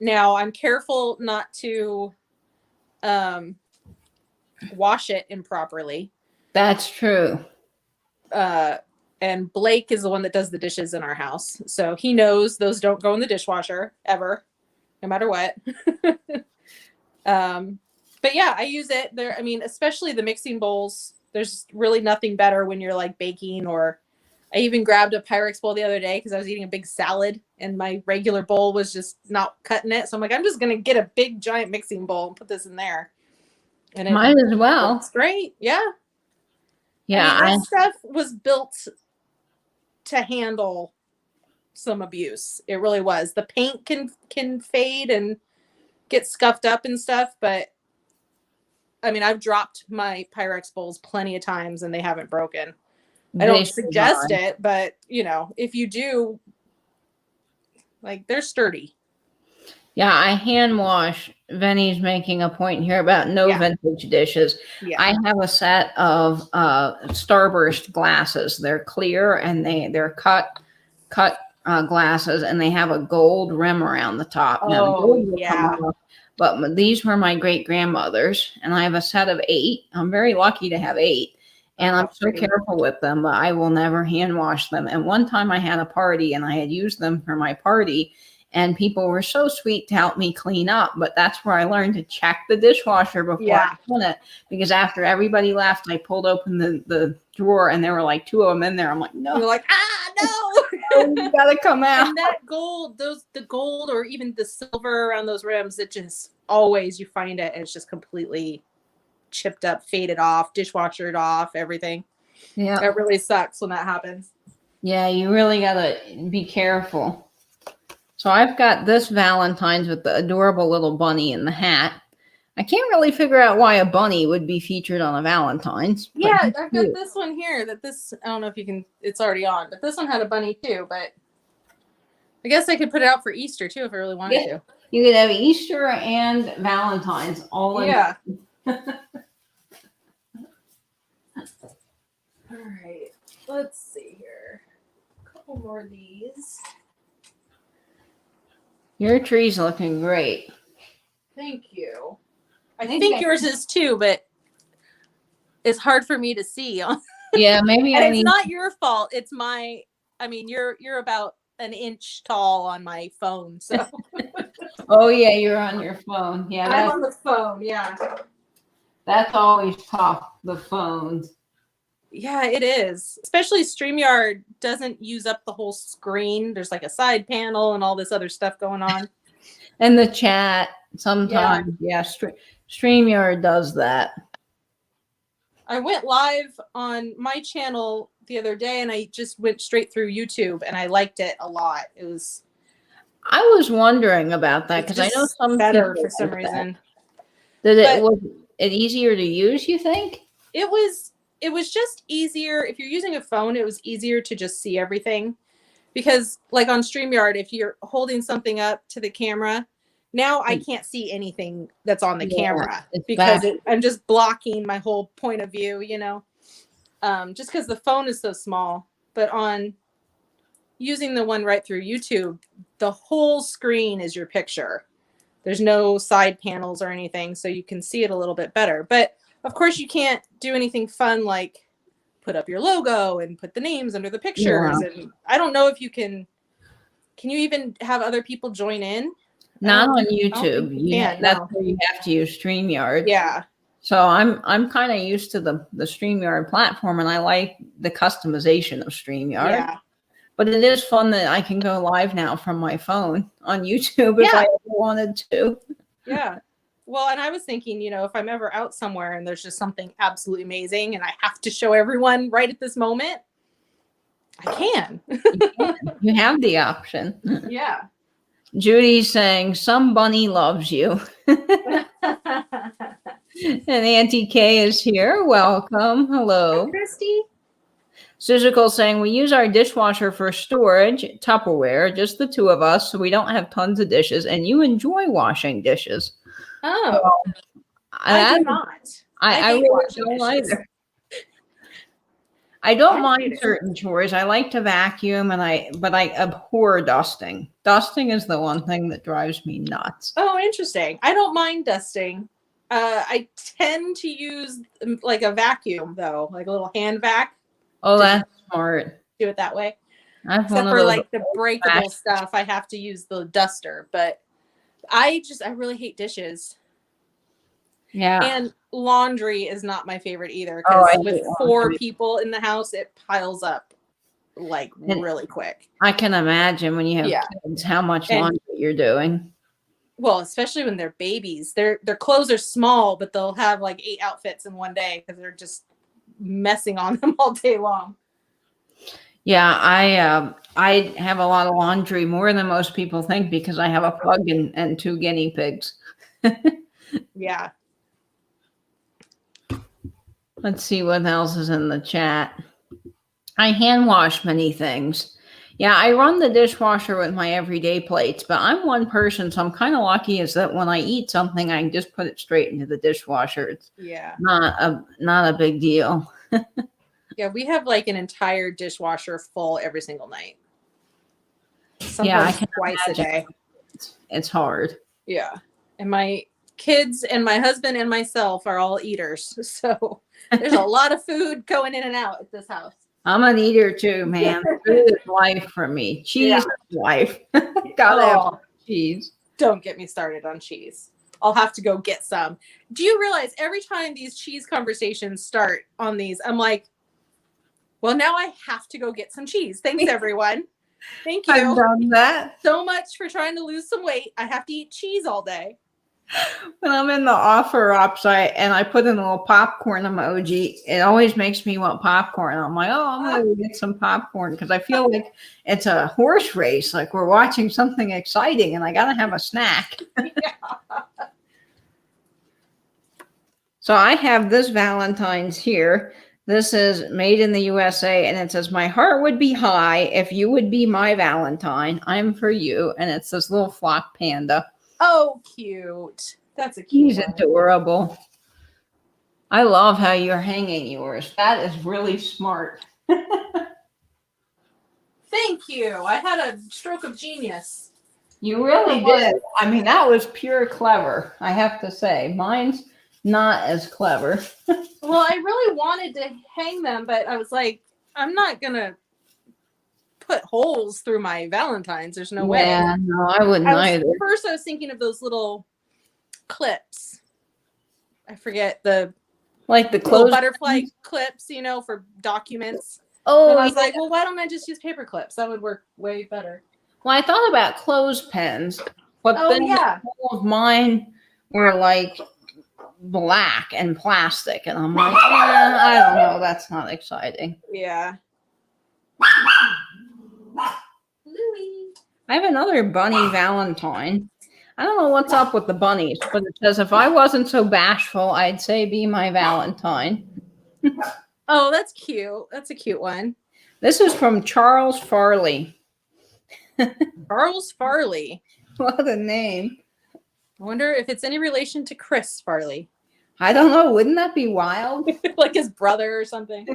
Now, I'm careful not to wash it improperly. That's true. And Blake is the one that does the dishes in our house. So he knows those don't go in the dishwasher ever, no matter what. But yeah, I use it there. I mean, especially the mixing bowls. There's really nothing better when you're like baking, or I even grabbed a Pyrex bowl the other day because I was eating a big salad and my regular bowl was just not cutting it. So I'm like, I'm just going to get a big giant mixing bowl and put this in there. And it might as well. It's great. Yeah. Yeah. I mean, that stuff was built to handle some abuse. It really was. The paint can fade and get scuffed up and stuff, but I mean, I've dropped my Pyrex bowls plenty of times and they haven't broken. I They don't should suggest not. it, but you know, if you do, like, they're sturdy. Yeah, I hand wash. Venny's making a point here about no Yeah. vintage dishes. Yeah. I have a set of Starburst glasses. They're clear and they're cut glasses, and they have a gold rim around the top. Now, the Oh, gold will come yeah. off, but these were my great grandmother's, and I have a set of 8. I'm very lucky to have 8, and I'm so Pretty. careful with them, but I will never hand wash them. And one time I had a party, and I had used them for my party. And people were so sweet to help me clean up, but that's where I learned to check the dishwasher before I put it. Because after everybody left, I pulled open the drawer, and there were like 2 of them in there. I'm like, no, You're like, no, you gotta come out. And that gold, the gold or even the silver around those rims, it just always, you find it and it's just completely chipped up, faded off, dishwashered off, everything. Yeah, It really sucks when that happens. yeah, you really gotta be careful. So I've got this Valentine's with the adorable little bunny in the hat. I can't really figure out why a bunny would be featured on a Valentine's. Yeah, I've got this one here I don't know if you can, it's already on, but this one had a bunny too, but I guess I could put it out for Easter too if I really wanted to. You could have Easter and Valentine's all in. Yeah. All right, let's see here. A couple more of these. Your tree's looking great. Thank you. I think yours is too, but it's hard for me to see. Yeah, maybe And it's not your fault. It's my, I mean, you're about an inch tall on my phone, so. Oh yeah, you're on your phone. Yeah, I'm on the phone, yeah. That's always tough, the phones. Yeah, it is. Especially StreamYard doesn't use up the whole screen. There's like a side panel and all this other stuff going on. And the chat sometimes, yeah, StreamYard does that. I went live on my channel the other day and I just went straight through YouTube and I liked it a lot. It was. I was wondering about that because I know some better people for some like that. reason. Was it easier to use, you think? It was just easier. If you're using a phone, it was easier to just see everything. Because like on StreamYard, if you're holding something up to the camera, now I can't see anything that's on the camera because I'm just blocking my whole point of view, you know, just because the phone is so small. But on using the one right through YouTube, the whole screen is your picture. There's no side panels or anything, so you can see it a little bit better. But of course, you can't do anything fun like put up your logo and put the names under the pictures. Yeah. And I don't know if you can you even have other people join in? Not on YouTube. That's where you have to use StreamYard. Yeah. So I'm kind of used to the StreamYard platform, and I like the customization of StreamYard. Yeah. But it is fun that I can go live now from my phone on YouTube if I ever wanted to. Yeah. Well, and I was thinking, you know, if I'm ever out somewhere and there's just something absolutely amazing and I have to show everyone right at this moment, I can. You have the option. Yeah. Judy's saying, some bunny loves you. And Auntie Kay is here. Welcome. Hello. Hi, Christy. Suzical saying, we use our dishwasher for storage, Tupperware, just the 2 of us, so we don't have tons of dishes, and you enjoy washing dishes. Oh, so, I do not. I really don't either. I don't mind certain chores. I like to vacuum, but I abhor dusting. Dusting is the one thing that drives me nuts. Oh, interesting. I don't mind dusting. I tend to use like a vacuum though, like a little hand vac. Oh, that's smart. Do it that way. Except for like the breakable stuff, I have to use the duster. But I really hate dishes. Yeah. And laundry is not my favorite either. Because with 4 people in the house, it piles up like really quick. I can imagine when you have kids how much laundry you're doing. Well, especially when they're babies. Their clothes are small, but they'll have like 8 outfits in one day because they're just messing on them all day long. Yeah, I have a lot of laundry, more than most people think, because I have a pug and two guinea pigs. Yeah. Let's see what else is in the chat. I hand wash many things. Yeah, I run the dishwasher with my everyday plates, but I'm one person, so I'm kind of lucky is that when I eat something, I can just put it straight into the dishwasher. It's Yeah. not a big deal. Yeah, we have like an entire dishwasher full every single night. Yeah, I Sometimes can twice a imagine. day. It's hard. Yeah. And my kids and my husband and myself are all eaters. So there's a lot of food going in and out at this house. I'm an eater too, man. Food is life for me. Cheese Yeah. is life. Gotta have Oh, cheese. don't get me started on cheese. I'll have to go get some. Do you realize every time these cheese conversations start on these, I'm like, well, now I have to go get some cheese. Thanks, everyone. Thank I've you done that. so much for trying to lose some weight. I have to eat cheese all day. When I'm in the offer ups, I put in a little popcorn emoji. It always makes me want popcorn. I'm like, oh, I'm gonna get some popcorn because I feel like it's a horse race. Like we're watching something exciting, and I gotta have a snack. Yeah. So I have this Valentine's here. This is made in the USA, and it says, "My heart would be high if you would be my Valentine. I'm for you." And it's this little flock panda. Oh, cute. That's a cute He's one. adorable. I love how you're hanging yours. That is really smart. Thank you. I had a stroke of genius. You really did. I mean, that was pure clever, I have to say. Mine's not as clever. Well, I really wanted to hang them, but I was like, I'm not going to put holes through my Valentines. There's no way. Yeah, no, I wouldn't either. First, I was thinking of those little clips. I forget the Like the little clothes. butterfly clips, you know, for documents. Oh, And I was yeah. like, well, why don't I just use paper clips? That would work way better. Well, I thought about clothespins, but Oh, then yeah. all of mine were like black and plastic, and I'm like, I don't know. That's not exciting. Yeah. Louie. I have another bunny Valentine. I don't know what's up with the bunnies, but it says if I wasn't so bashful, I'd say be my Valentine. Oh, that's cute. That's a cute one. This is from Charles Farley. Charles Farley. What a name. I wonder if it's any relation to Chris Farley. I don't know. Wouldn't that be wild? Like his brother or something.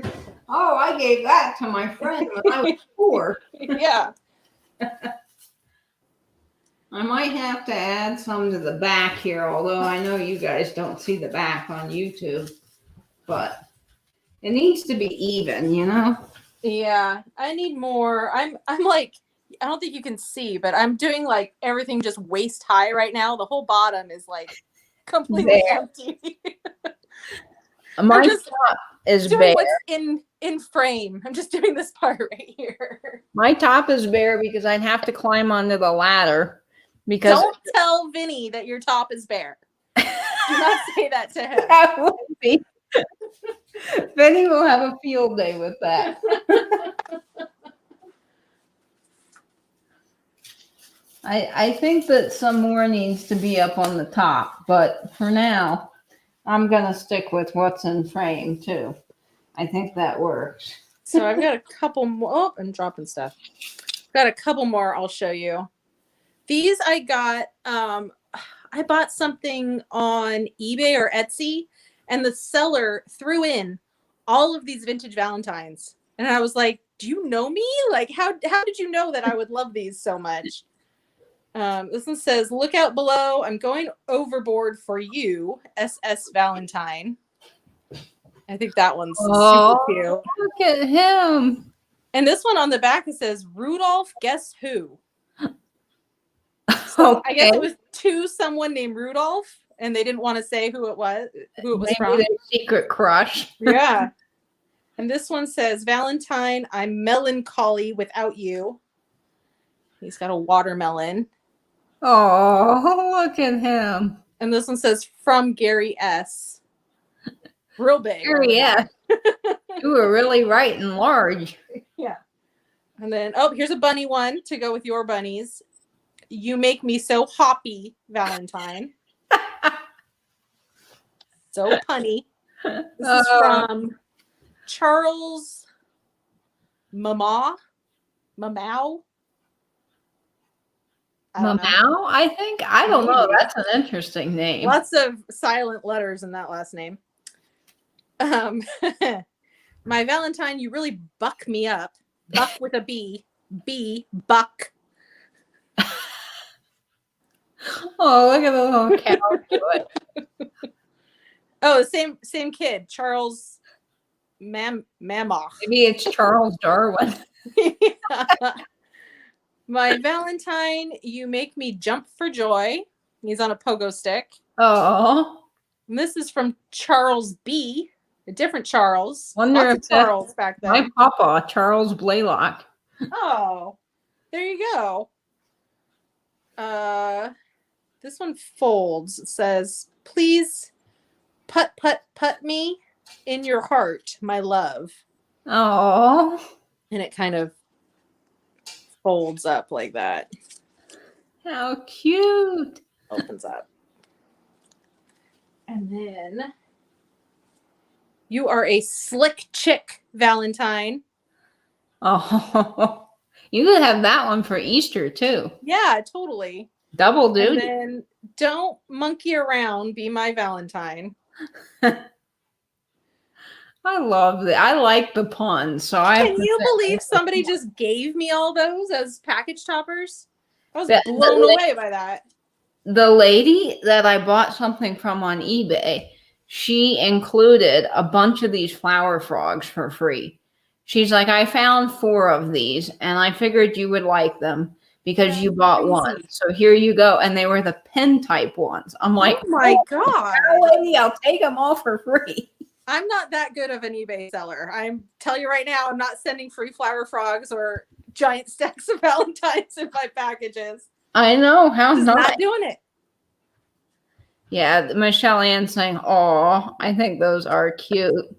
Oh, I gave that to my friend when I was 4. Yeah. I might have to add some to the back here, although I know you guys don't see the back on YouTube. But it needs to be even, you know? Yeah. I need more. I'm like, I don't think you can see, but I'm doing like everything just waist high right now. The whole bottom is like completely Bare. empty. My just top is doing bare. what's in frame. I'm just doing this part right here. My top is bare because I'd have to climb onto the ladder. Because Don't tell Vinny that your top is bare. Do not say that to him. that would be. Benny will have a field day with that. I think that some more needs to be up on the top, but for now, I'm gonna stick with what's in frame too. I think that works. So I've got a couple more. Oh, I'm dropping stuff. Got a couple more I'll show you. These I got, I bought something on eBay or Etsy, and the seller threw in all of these vintage Valentines. And I was like, do you know me? Like, how did you know that I would love these so much? This one says, look out below. I'm going overboard for you, SS Valentine. I think that one's super cute. Look at him. And this one on the back, it says, Rudolph, guess who? So I guess it was to someone named Rudolph, and they didn't want to say who it was Maybe from. their secret crush. Yeah. And this one says, Valentine, I'm melancholy without you. He's got a watermelon. Oh, look at him. And this one says, from Gary S. Real big. Gary S. You were really writing large. Yeah. And then, oh, here's a bunny one to go with your bunnies. You make me so hoppy, Valentine. So punny. This is from Charles Mamau. Mamau, I think. I don't know. That's an interesting name. Lots of silent letters in that last name. My Valentine, you really buck me up. Buck with a B. B, buck. Oh, look at the little cow to it. Oh, same kid, Charles Mammoth. Maybe it's Charles Darwin. My Valentine, you make me jump for joy. He's on a pogo stick. Oh. And this is from Charles B. A different Charles. Wonder Lots if of Charles back then. My papa, Charles Blaylock. Oh, there you go. This one folds. It says, please put me in your heart, my love. Oh. And it kind of folds up like that. How cute. Opens up. And then you are a slick chick, Valentine. Oh. You could have that one for Easter too. Yeah, totally. Double duty. And then don't monkey around, be my Valentine. I love that. I like the puns. So Can you believe somebody just gave me all those as package toppers? I was blown away by that. The lady that I bought something from on eBay, she included a bunch of these flower frogs for free. She's like, I found 4 of these and I figured you would like them because you bought one. So here you go. And they were the pen type ones. I'm like, oh my God. Lady, I'll take them all for free. I'm not that good of an eBay seller. I'm tell you right now, I'm not sending free flower frogs or giant stacks of Valentines in my packages. I know. How Just not doing it. Yeah, Michelle Ann saying, "Oh, I think those are cute."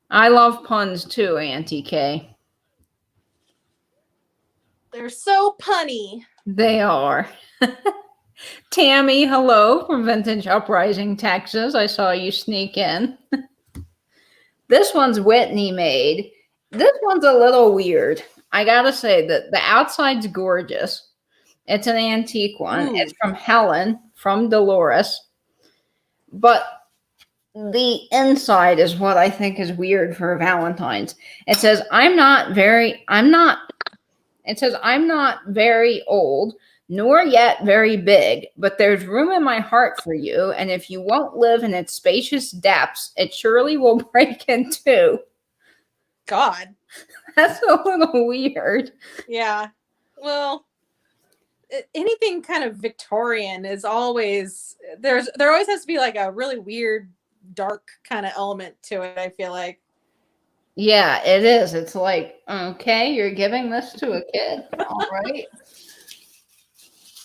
I love puns too, Auntie K. They're so punny. They are. Tammy, hello from Vintage Uprising, Texas. I saw you sneak in. This one's Whitney made. This one's a little weird. I gotta say that the outside's gorgeous. It's an antique one. Ooh. It's from Helen from Dolores. But the inside is what I think is weird for Valentine's. It says, I'm not very old, nor yet very big, but there's room in my heart for you. And if you won't live in its spacious depths, it surely will break in two. God. That's a little weird. Yeah. Well, anything kind of Victorian is always, there always has to be like a really weird, dark kind of element to it, I feel like. Yeah, it is. It's like, okay, you're giving this to a kid. All right.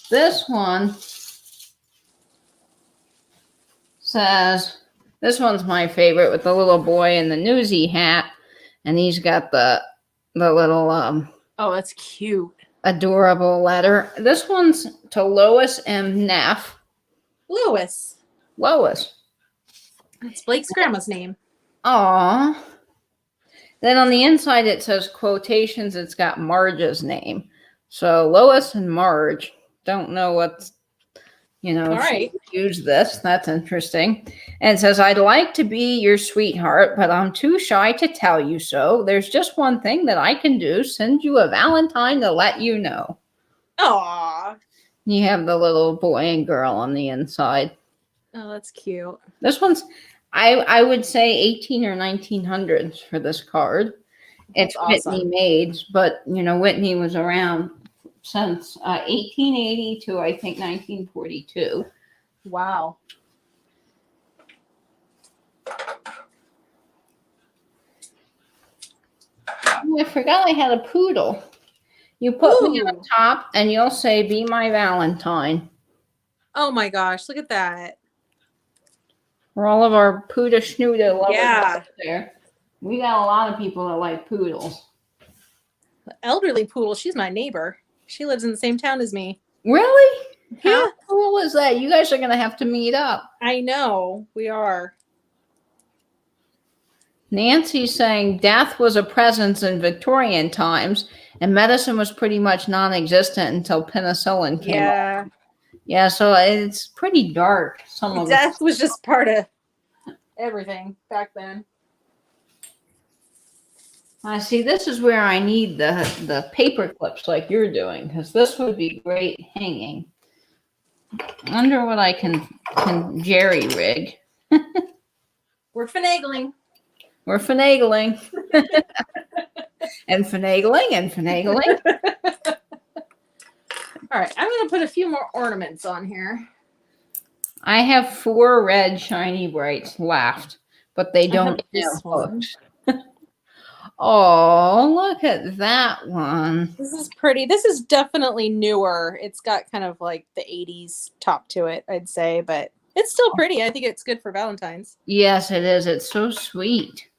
This one says, this one's my favorite with the little boy in the newsy hat. And he's got the little oh, that's cute. Adorable letter. This one's to Lois M. Neff. Lois. That's Blake's grandma's name. Aw. Then on the inside it says quotations. It's got Marge's name. So Lois and Marge. Don't know what's, all right. Use this. That's interesting. And it says, I'd like to be your sweetheart, but I'm too shy to tell you so. There's just one thing that I can do. Send you a Valentine to let you know. Aw. You have the little boy and girl on the inside. Oh, that's cute. This one's, I would say 18 or 1900s for this card. It's awesome. Whitney made, but, Whitney was around since 1880 to, I think, 1942. Wow. I forgot I had a poodle. You put me on top and you'll say, be my Valentine. Oh my gosh, look at that. For all of our Poodle Schnoodle lovers out there. We got a lot of people that like poodles. The elderly poodle, she's my neighbor. She lives in the same town as me. Really? Yeah. How cool is that? You guys are going to have to meet up. I know, we are. Nancy's saying death was a presence in Victorian times, and medicine was pretty much non-existent until penicillin came out. Yeah. Yeah, so it's pretty dark. Some of Death was just part of everything back then. I see. This is where I need the paper clips like you're doing, because this would be great hanging. I wonder what I can jerry rig. We're finagling. We're finagling. And finagling and finagling. All right, I'm going to put a few more ornaments on here. I have 4 red shiny brights left, but they don't this have one. hooks. Oh, look at that one. This is pretty. This is definitely newer. It's got kind of like the 80s top to it, I'd say, but it's still pretty. I think it's good for Valentine's. Yes, it is. It's so sweet.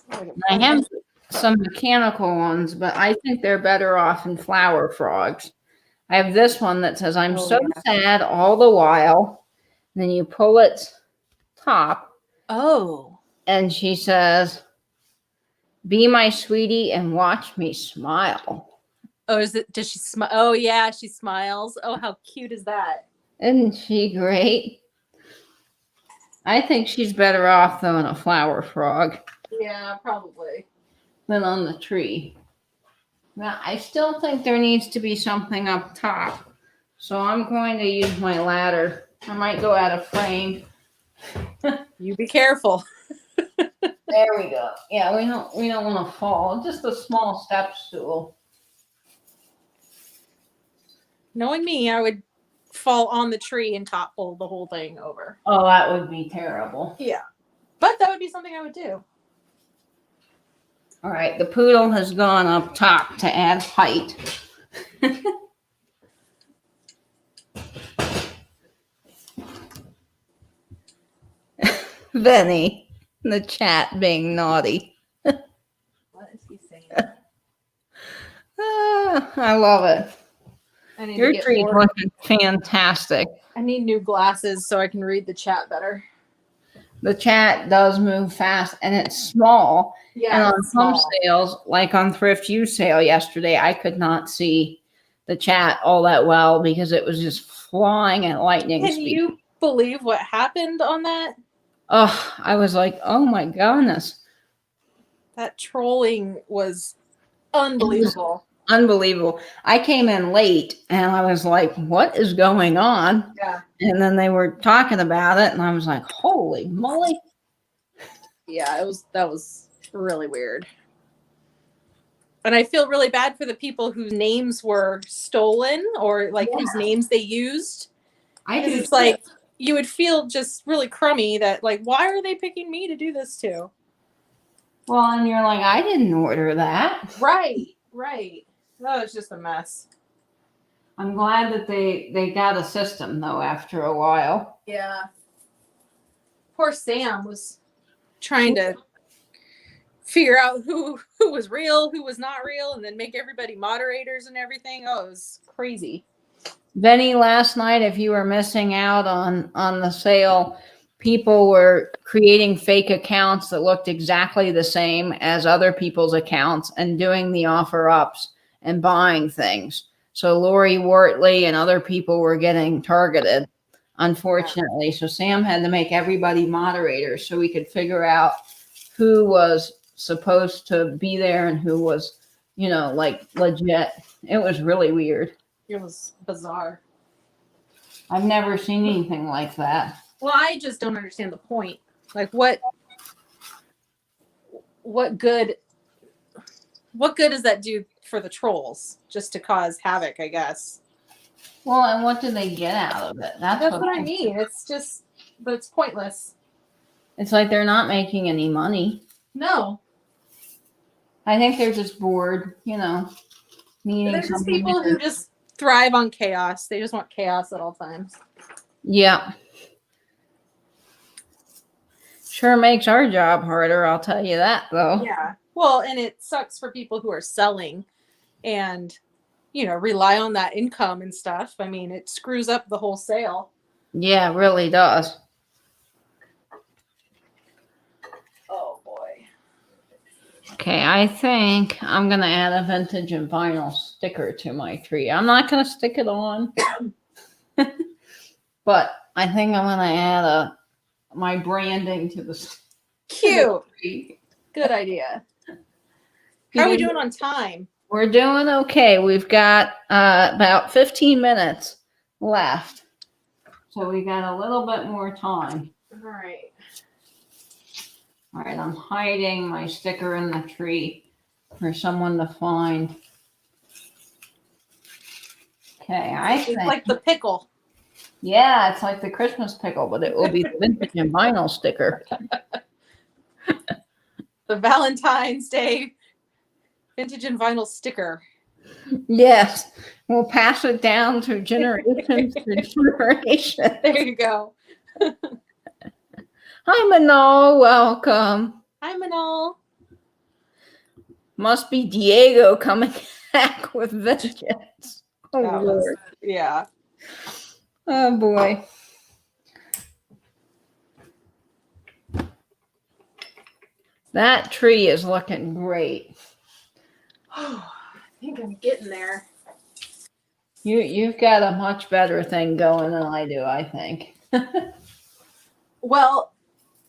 I have some mechanical ones, but I think they're better off in flower frogs. I have this one that says, I'm so sad all the while. And then you pull its top. Oh. And she says, be my sweetie and watch me smile. Oh, does she smile? Oh, yeah, she smiles. Oh, how cute is that? Isn't she great? I think she's better off, though, in a flower frog. Yeah, probably. Than on the tree. Now, I still think there needs to be something up top. So I'm going to use my ladder. I might go out of frame. You be careful. There we go. Yeah, we don't want to fall. Just a small step stool. Knowing me, I would fall on the tree and topple the whole thing over. Oh, that would be terrible. Yeah. But that would be something I would do. All right, the poodle has gone up top to add height. Benny in the chat being naughty. What is he saying? I love it. Your tree's more. looking fantastic. I need new glasses so I can read the chat better. The chat does move fast and it's small. Yeah, and on some sales, like on Thrift Used sale yesterday, I could not see the chat all that well because it was just flying at lightning Can speed. you believe what happened on that? Oh, I was like, oh my goodness. That trolling was unbelievable. Unbelievable. I came in late and I was like, what is going on? Yeah. And then they were talking about it and I was like, holy moly. Yeah, that was really weird. And I feel really bad for the people whose names were stolen or like whose names they used. It's like you would feel just really crummy that like, why are they picking me to do this to? Well, and you're like, I didn't order that. Right. Oh, it's just a mess. I'm glad that they got a system though after a while. Yeah. Poor Sam was trying to figure out who was real, who was not real, and then make everybody moderators and everything. Oh, it was crazy. Benny, last night, if you were missing out on the sale, people were creating fake accounts that looked exactly the same as other people's accounts and doing the offer ups and buying things. So Lori Wortley and other people were getting targeted, unfortunately. So Sam had to make everybody moderators so we could figure out who was supposed to be there and who was, like legit. It was really weird. It was bizarre. I've never seen anything like that. Well, I just don't understand the point. Like what good does that do for the trolls? Just to cause havoc, I guess. Well, and what do they get out of it? That's what I mean. But it's pointless. It's like they're not making any money. No. I think they're just bored, needing There's something. people who just thrive on chaos. They just want chaos at all times. Yeah. Sure makes our job harder, I'll tell you that, though. Yeah. Well, and it sucks for people who are selling and, rely on that income and stuff. I mean, it screws up the whole sale. Yeah, it really does. Oh boy. Okay, I think I'm going to add a vintage and vinyl sticker to my tree. I'm not going to stick it on, but I think I'm going to add my branding to the Cute. tree. Good idea. How are we doing on time? We're doing okay. We've got about 15 minutes left. So we got a little bit more time. All right. All right, I'm hiding my sticker in the tree for someone to find. Okay, I think. It's like the pickle. Yeah, it's like the Christmas pickle, but it will be the vintage and vinyl sticker. The Valentine's Day vintage and vinyl sticker. Yes, we'll pass it down to generation to generation. There you go. Hi, Manal. Welcome. Hi, Manal. Must be Diego coming back with vengeance. Oh, Lord. Yeah. Oh, boy. That tree is looking great. I think I'm getting there. You've got a much better thing going than I do, I think. Well,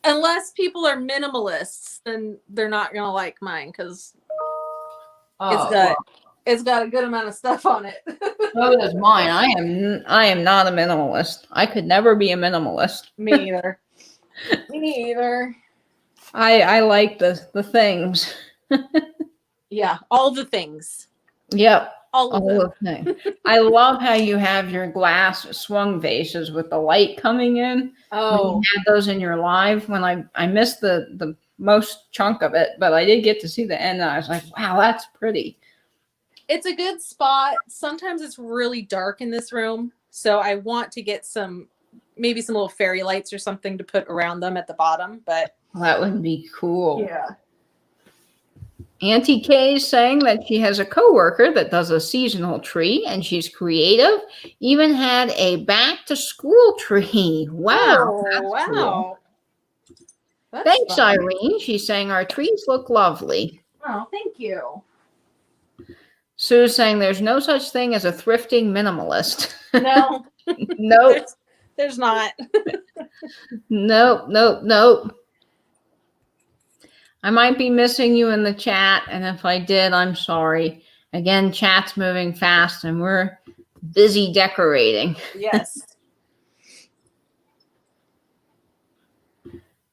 unless people are minimalists, then they're not gonna like mine because it's got a good amount of stuff on it. So does mine. I am not a minimalist. I could never be a minimalist. Me either. Me either. I like the things. Yeah, all the things. Yep. All of them. The things. I love how you have your glass swung vases with the light coming in. Oh, When you had those in your live. When I missed the most chunk of it, but I did get to see the end, and I was like, wow, that's pretty. it's a good spot. Sometimes it's really dark in this room, so I want to get maybe some little fairy lights or something to put around them at the bottom, but That would be cool. yeah. Auntie Kay is saying that she has a coworker that does a seasonal tree, and she's creative. Even had a back to school tree. Wow. That's Oh, wow. cool. That's Thanks, fun. Irene. She's saying our trees look lovely. Oh, thank you. Sue's saying there's no such thing as a thrifting minimalist. No, Nope. there's not. Nope. I might be missing you in the chat, and if I did, I'm sorry. Again, chat's moving fast, and we're busy decorating. Yes.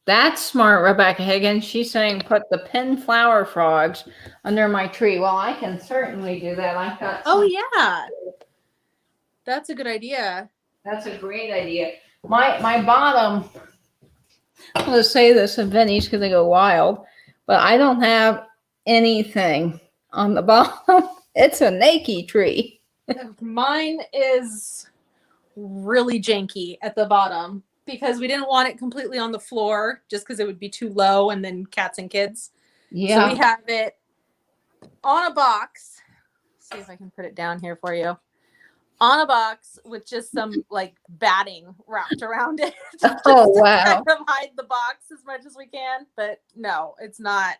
That's smart, Rebecca Higgins. She's saying put the pin flower frogs under my tree. Well, I can certainly do that. I've got. Oh, yeah. That's a good idea. That's a great idea. My bottom. I'm going to say this in Vinny's because they go wild, but I don't have anything on the bottom. It's a Nike tree. Mine is really janky at the bottom because we didn't want it completely on the floor just because it would be too low and then cats and kids. Yeah. So we have it on a box. Let's see if I can put it down here for you. On a box with just some like batting wrapped around it. Just Oh, to wow. kind of hide the box as much as we can. But no, it's not.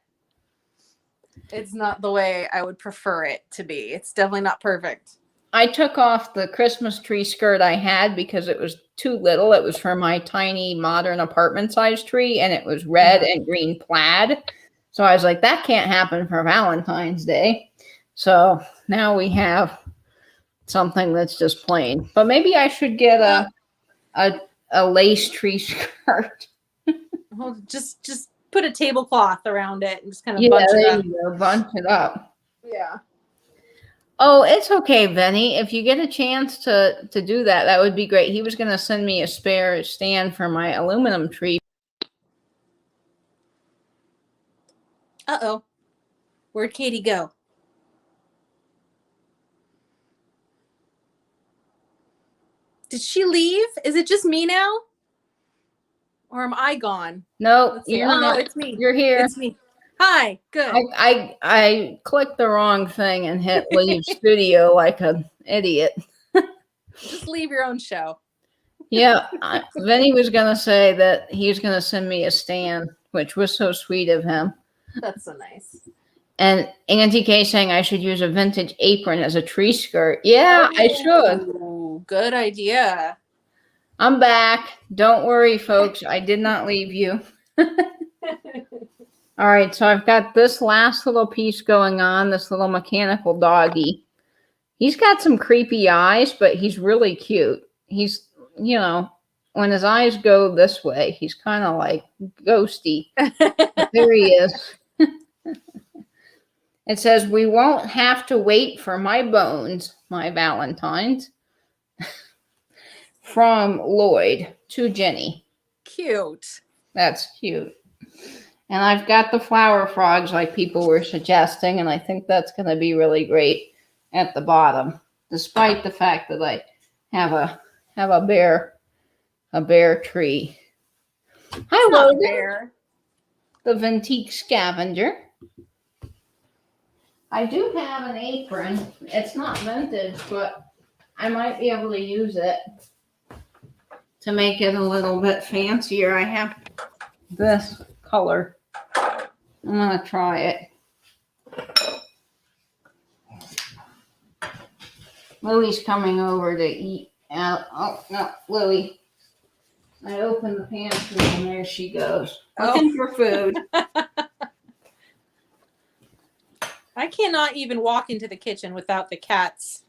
It's not the way I would prefer it to be. It's definitely not perfect. I took off the Christmas tree skirt I had because it was too little. It was for my tiny modern apartment size tree, and it was red and green plaid. So I was like, that can't happen for Valentine's Day. So now we have something that's just plain. But maybe I should get a lace tree skirt. Well, just put a tablecloth around it and just kind of bunch it up. Bunch it up. Yeah. Oh, it's okay, Vinny. If you get a chance to do that, that would be great. He was going to send me a spare stand for my aluminum tree. Uh-oh. Where'd Katie go? Did she leave? Is it just me now? Or am I gone? No, Let's see. you're Oh, no, not. it's me. You're here. It's me. Hi. Good. I clicked the wrong thing and hit leave studio like an idiot. Just leave your own show. Yeah, Vinny was gonna say that he was gonna send me a stand, which was so sweet of him. That's so nice. And Auntie Kay saying I should use a vintage apron as a tree skirt. Yeah, I should. Ooh, good idea. I'm back. Don't worry, folks. I did not leave you. All right, so I've got this last little piece going on, this little mechanical doggy. He's got some creepy eyes, but he's really cute. He's, you know, when his eyes go this way, he's kind of like ghosty. There he is. It says, "We won't have to wait for my bones, my Valentines." From Lloyd to Jenny. Cute. That's cute. And I've got the flower frogs like people were suggesting, and I think that's going to be really great at the bottom, despite the fact that I have a bear tree. Hi, Logan. Bear. The Ventique Scavenger. I do have an apron. It's not vintage, but I might be able to use it to make it a little bit fancier. I have this color. I'm going to try it. Lily's coming over to eat out. Oh, no, Lily. I opened the pantry and there she goes. Looking for food. I cannot even walk into the kitchen without the cats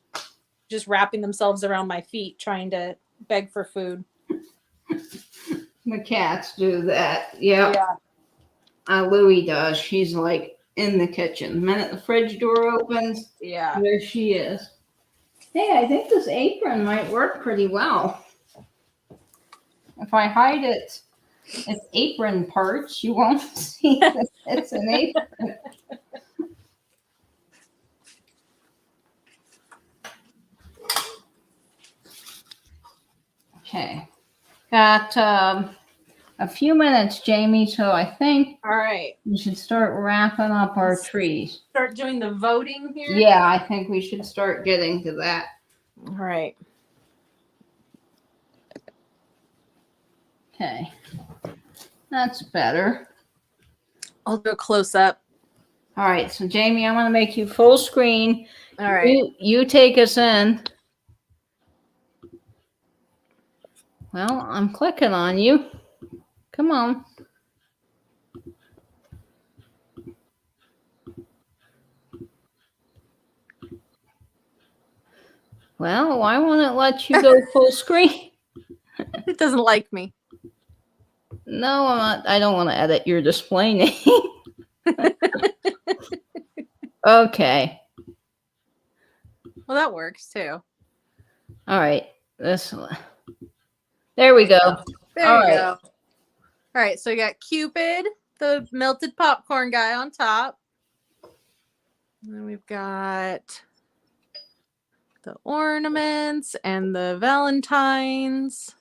just wrapping themselves around my feet trying to beg for food. The cats do that. Yep. Yeah. Louie does. She's like in the kitchen. The minute the fridge door opens, yeah, there she is. Hey, I think this apron might work pretty well. If I hide its apron parts, you won't see that it's an apron. Okay. Got a few minutes, Jamie, so I think all right, we should start wrapping up our trees. Start doing the voting here? Yeah, I think we should start getting to that. All right. Okay. That's better. I'll do a close up. All right, so Jamie, I'm going to make you full screen. All right. You take us in. Well, I'm clicking on you. Come on. Well, why won't it let you go full screen? It doesn't like me. No, I'm not. I don't want to edit your display name. Okay. Well, that works too. All right. This one. There we go. There you go. All right. So we got Cupid, the melted popcorn guy on top. And then we've got the ornaments and the Valentines.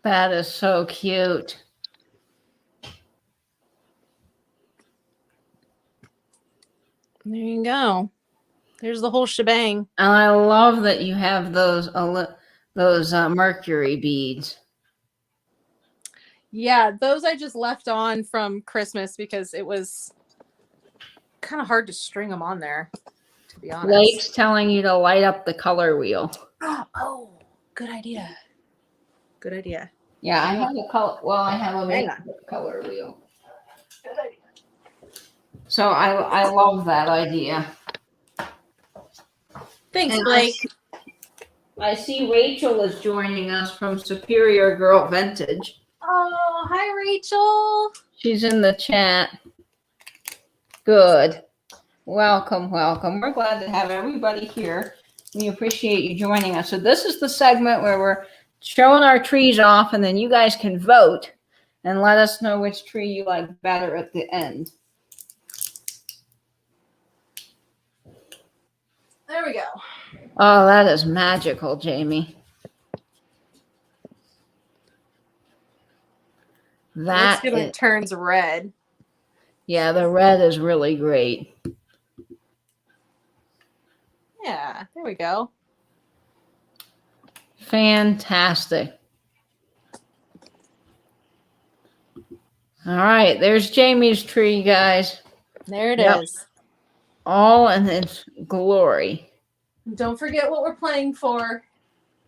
That is so cute. There you go. There's the whole shebang. And I love that you have those mercury beads. Yeah, those I just left on from Christmas because it was kind of hard to string them on there, to be honest. Blake's telling you to light up the color wheel. Oh, good idea. Good idea. Yeah, I have a color. Well, I have a color wheel. Good idea. So I love that idea. Thanks, And Blake. I see Rachel is joining us from Superior Girl Vintage. Oh, hi, Rachel. She's in the chat. Good. Welcome, welcome. We're glad to have everybody here. We appreciate you joining us. So this is the segment where we're showing our trees off, and then you guys can vote and let us know which tree you like better at the end. There we go. Oh, that is magical, Jamie. That Looks good when is, it turns red. yeah, the red is really great. Yeah, there we go. Fantastic. All right, there's Jamie's tree, guys. There it Yep. is. All in its glory. Don't forget what we're playing for.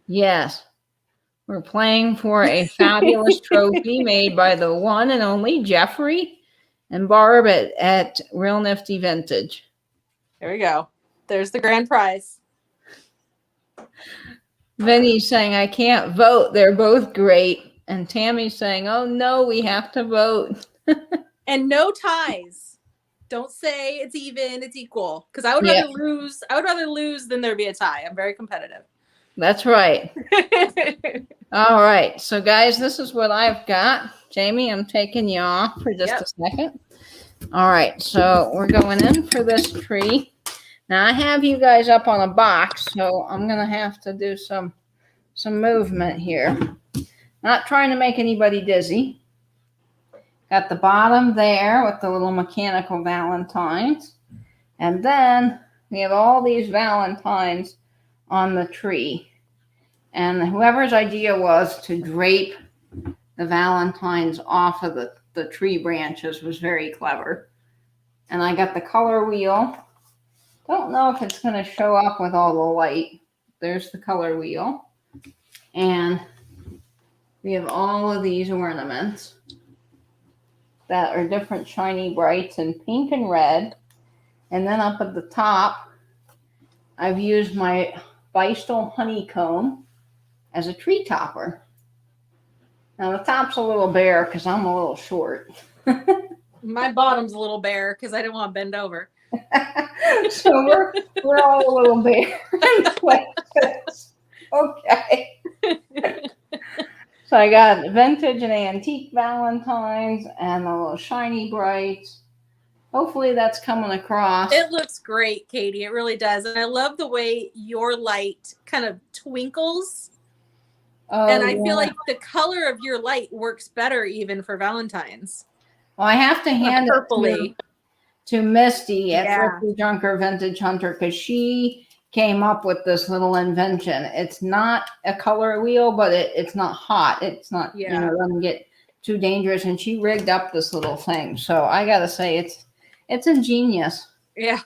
Yes. We're playing for a fabulous trophy made by the one and only Jeffrey and Barb at Real Nifty Vintage. There we go. There's the grand prize. Vinny's saying, I can't vote. They're both great. And Tammy's saying, oh no, we have to vote. And no ties. Don't say it's even, it's equal. Because I would Yeah. rather lose. I would rather lose than there be a tie. I'm very competitive. That's right. All right. So, guys, this is what I've got. Jamie, I'm taking you off for just a second. All right. So, we're going in for this tree. Now, I have you guys up on a box, so I'm going to have to do some movement here. Not trying to make anybody dizzy. Got the bottom there with the little mechanical valentines. And then we have all these valentines on the tree. And whoever's idea was to drape the valentines off of the tree branches was very clever. And I got the color wheel. Don't know if it's going to show up with all the light. There's the color wheel. And we have all of these ornaments that are different shiny brights in pink and red. And then up at the top, I've used my Beistel honeycomb as a tree topper. Now the top's a little bare because I'm a little short. My bottom's a little bare because I didn't want to bend over. So we're all a little bare in places. Okay. So I got vintage and antique valentines and the little shiny brights. Hopefully that's coming across. It looks great, Katie. It really does. And I love the way your light kind of twinkles. Oh, and I feel like the color of your light works better even for Valentine's. Well, I have to hand Purpley. it to Misty at Yeah. Thrifty Junker Vintage Hunter because she came up with this little invention. It's not a color wheel, but it's not hot. It's not, Yeah. doesn't get too dangerous. And she rigged up this little thing. So I got to say, it's ingenious. Yeah,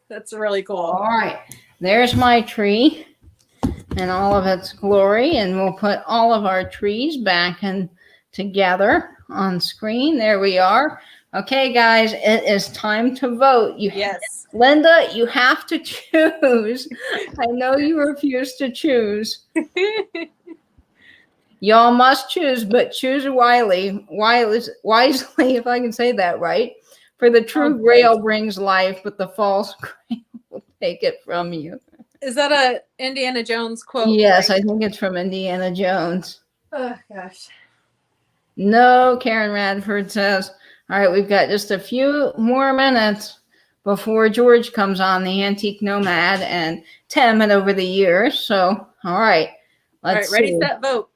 that's really cool. All right. There's my tree and all of its glory. And we'll put all of our trees back in together on screen. There we are. Okay, guys, it is time to vote. Yes. Linda, you have to choose. I know you refuse to choose. Y'all must choose, but choose wisely, if I can say that right. For the true grail brings life, but the false grail will take it from you. Is that a Indiana Jones quote? Yes, I think it's from Indiana Jones. Oh, gosh. No, Karen Radford says. All right, we've got just a few more minutes before George comes on, the Antique Nomad, and Tim and over the years. So, all right. Let's ready, see. set, vote.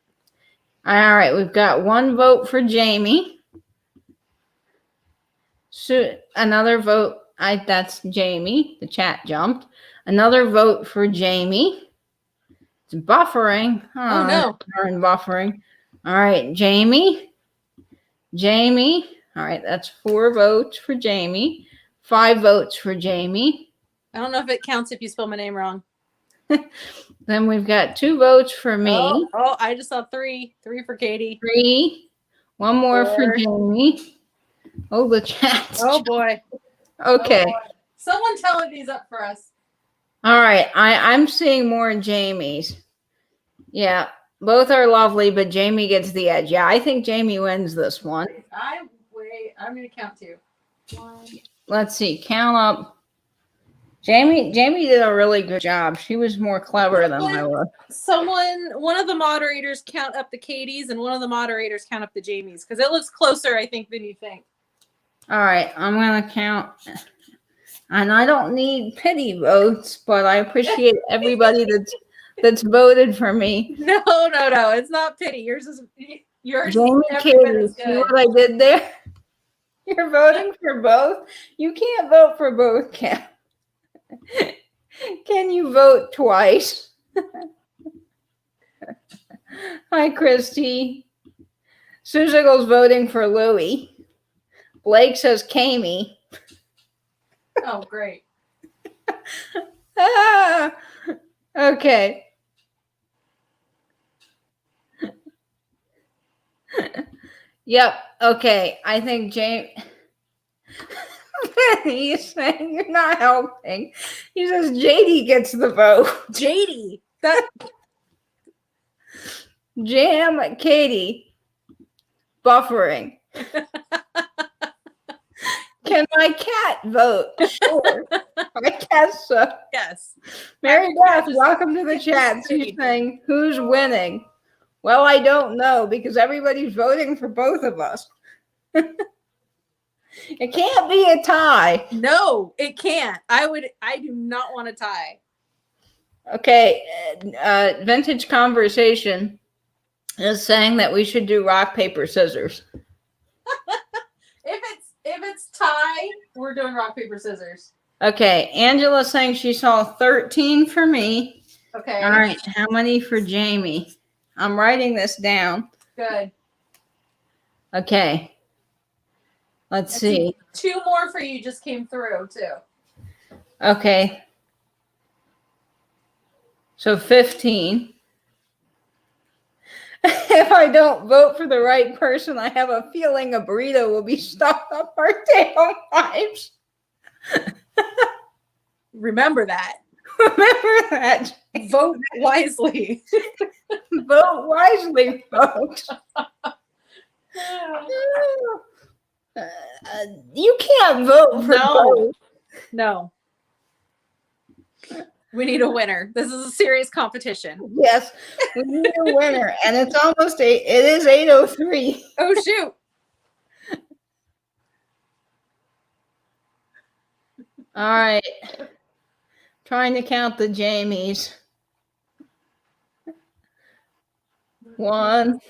All right, we've got one vote for Jamie. So another vote. That's Jamie. The chat jumped. Another vote for Jamie. It's buffering. Oh, no. Darn buffering. All right, Jamie. All right, that's 4 votes for Jamie. 5 votes for Jamie. I don't know if it counts if you spell my name wrong. Then we've got 2 votes for me. Oh, I just saw 3. 3 for Katie. 3. 1 more 4. for Jamie. Oh, the chat. Oh, boy. Okay. Oh, boy. Someone tally these up for us. All right. I'm seeing more Jamie's. Yeah. Both are lovely, but Jamie gets the edge. Yeah, I think Jamie wins this one. I'm going to count 2. 1. Let's see. Count up. Jamie did a really good job. She was more clever than I was. One of the moderators count up the Katies and one of the moderators count up the Jamies because it looks closer, I think, than you think. All right. I'm going to count. And I don't need pity votes, but I appreciate everybody that's voted for me. No. It's not pity. Yours Jamie, is every bit Katie, as see good. what I did there? You're voting for both? You can't vote for both, Kim. Can you vote twice? Hi, Christy. Suzigal's voting for Louie. Blake says Kami. Oh, great. Ah, okay. Yep. Okay. I think James. He's saying you're not helping. He says JD gets the vote. JD. That Jam Katie. Buffering. Can my cat vote? Sure. I guess so. yes. Mary My cat Beth, just welcome to the gets chat. She's saved. saying, who's winning? Well, I don't know because everybody's voting for both of us. It can't be a tie. No, it can't. I do not want to tie. Okay, Vintage Conversation is saying that we should do rock, paper, scissors. If it's tie, we're doing rock, paper, scissors. Okay, Angela's saying she saw 13 for me. Okay. All right, how many for Jamie? I'm writing this down. Good. Okay. Let's see. 2 more for you just came through too. Okay. So 15. If I don't vote for the right person, I have a feeling a burrito will be stuck up our tailpipes. Remember that. Remember that. Vote wisely. Vote wisely, folks. You can't vote for both. No. We need a winner. This is a serious competition. Yes, we need a winner, and it's almost it is 8:03. Oh shoot. All right, trying to count the Jamies. 1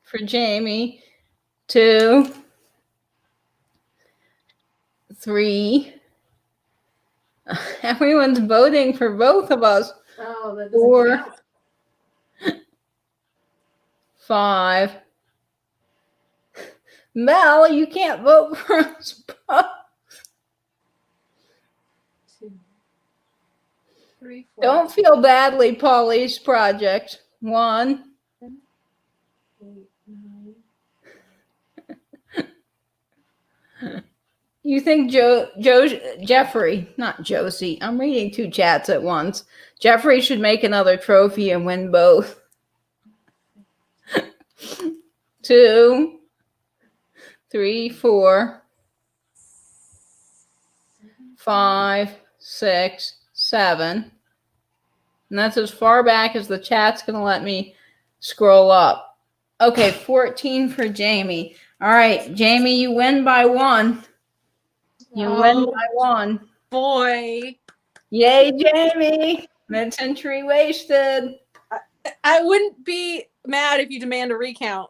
for Jamie, 2, 3. Everyone's voting for both of us. Oh, that 4, 5. Mel, you can't vote for us both. 2, 3, 4. Don't feel badly, Polly's project. 1. 8, 9. You think Jeffrey, not Josie, I'm reading 2 chats at once. Jeffrey should make another trophy and win both. 2, 3, 4, 5, 6, 7. And that's as far back as the chat's going to let me scroll up. Okay, 14 for Jamie. All right, Jamie, you win by 1. You win by 1. Boy. Yay, Jamie. Mid-century wasted. I wouldn't be mad if you demand a recount.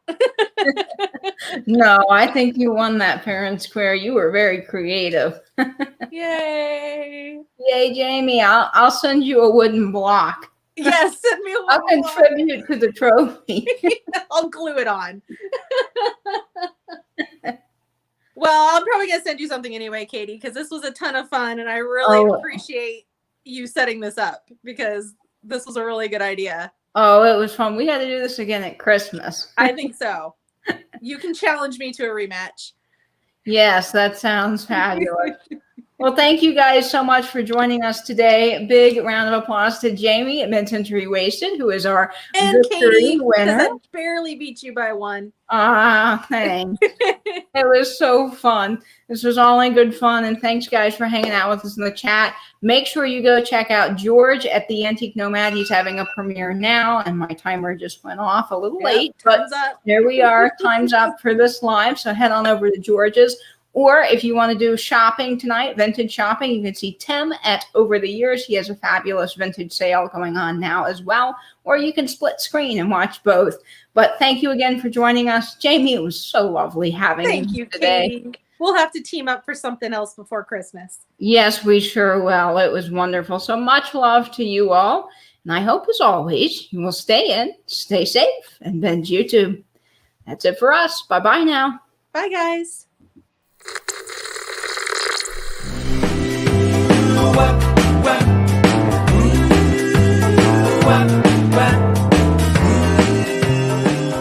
No, I think you won that fair and square. You were very creative. Yay. Yay, Jamie. I'll send you a wooden block. Yes, send me a I'll wooden contribute to the trophy. block. I'll glue it on. Well, I'm probably going to send you something anyway, Katie, because this was a ton of fun, and I really appreciate you setting this up because this was a really good idea. Oh, it was fun. We got to do this again at Christmas. I think so. You can challenge me to a rematch. Yes, that sounds fabulous. Well, thank you guys so much for joining us today. Big round of applause to Jamie at Mid-Century Wasted, who is our And victory Katie, winner. because I barely beat you by 1. Thanks. It was so fun. This was all in good fun, and thanks, guys, for hanging out with us in the chat. Make sure you go check out George at the Antique Nomad. He's having a premiere now, and my timer just went off a little late, but Time's up. there we are. Time's up for this live, so head on over to George's. Or if you want to do shopping tonight, vintage shopping, you can see Tim at Over the Years. He has a fabulous vintage sale going on now as well. Or you can split screen and watch both. But thank you again for joining us. Jamie, it was so lovely having Thank you, today. Katie. We'll have to team up for something else before Christmas. Yes, we sure will. It was wonderful. So much love to you all. And I hope, as always, you will stay in, stay safe, and binge YouTube. That's it for us. Bye-bye now. Bye, guys.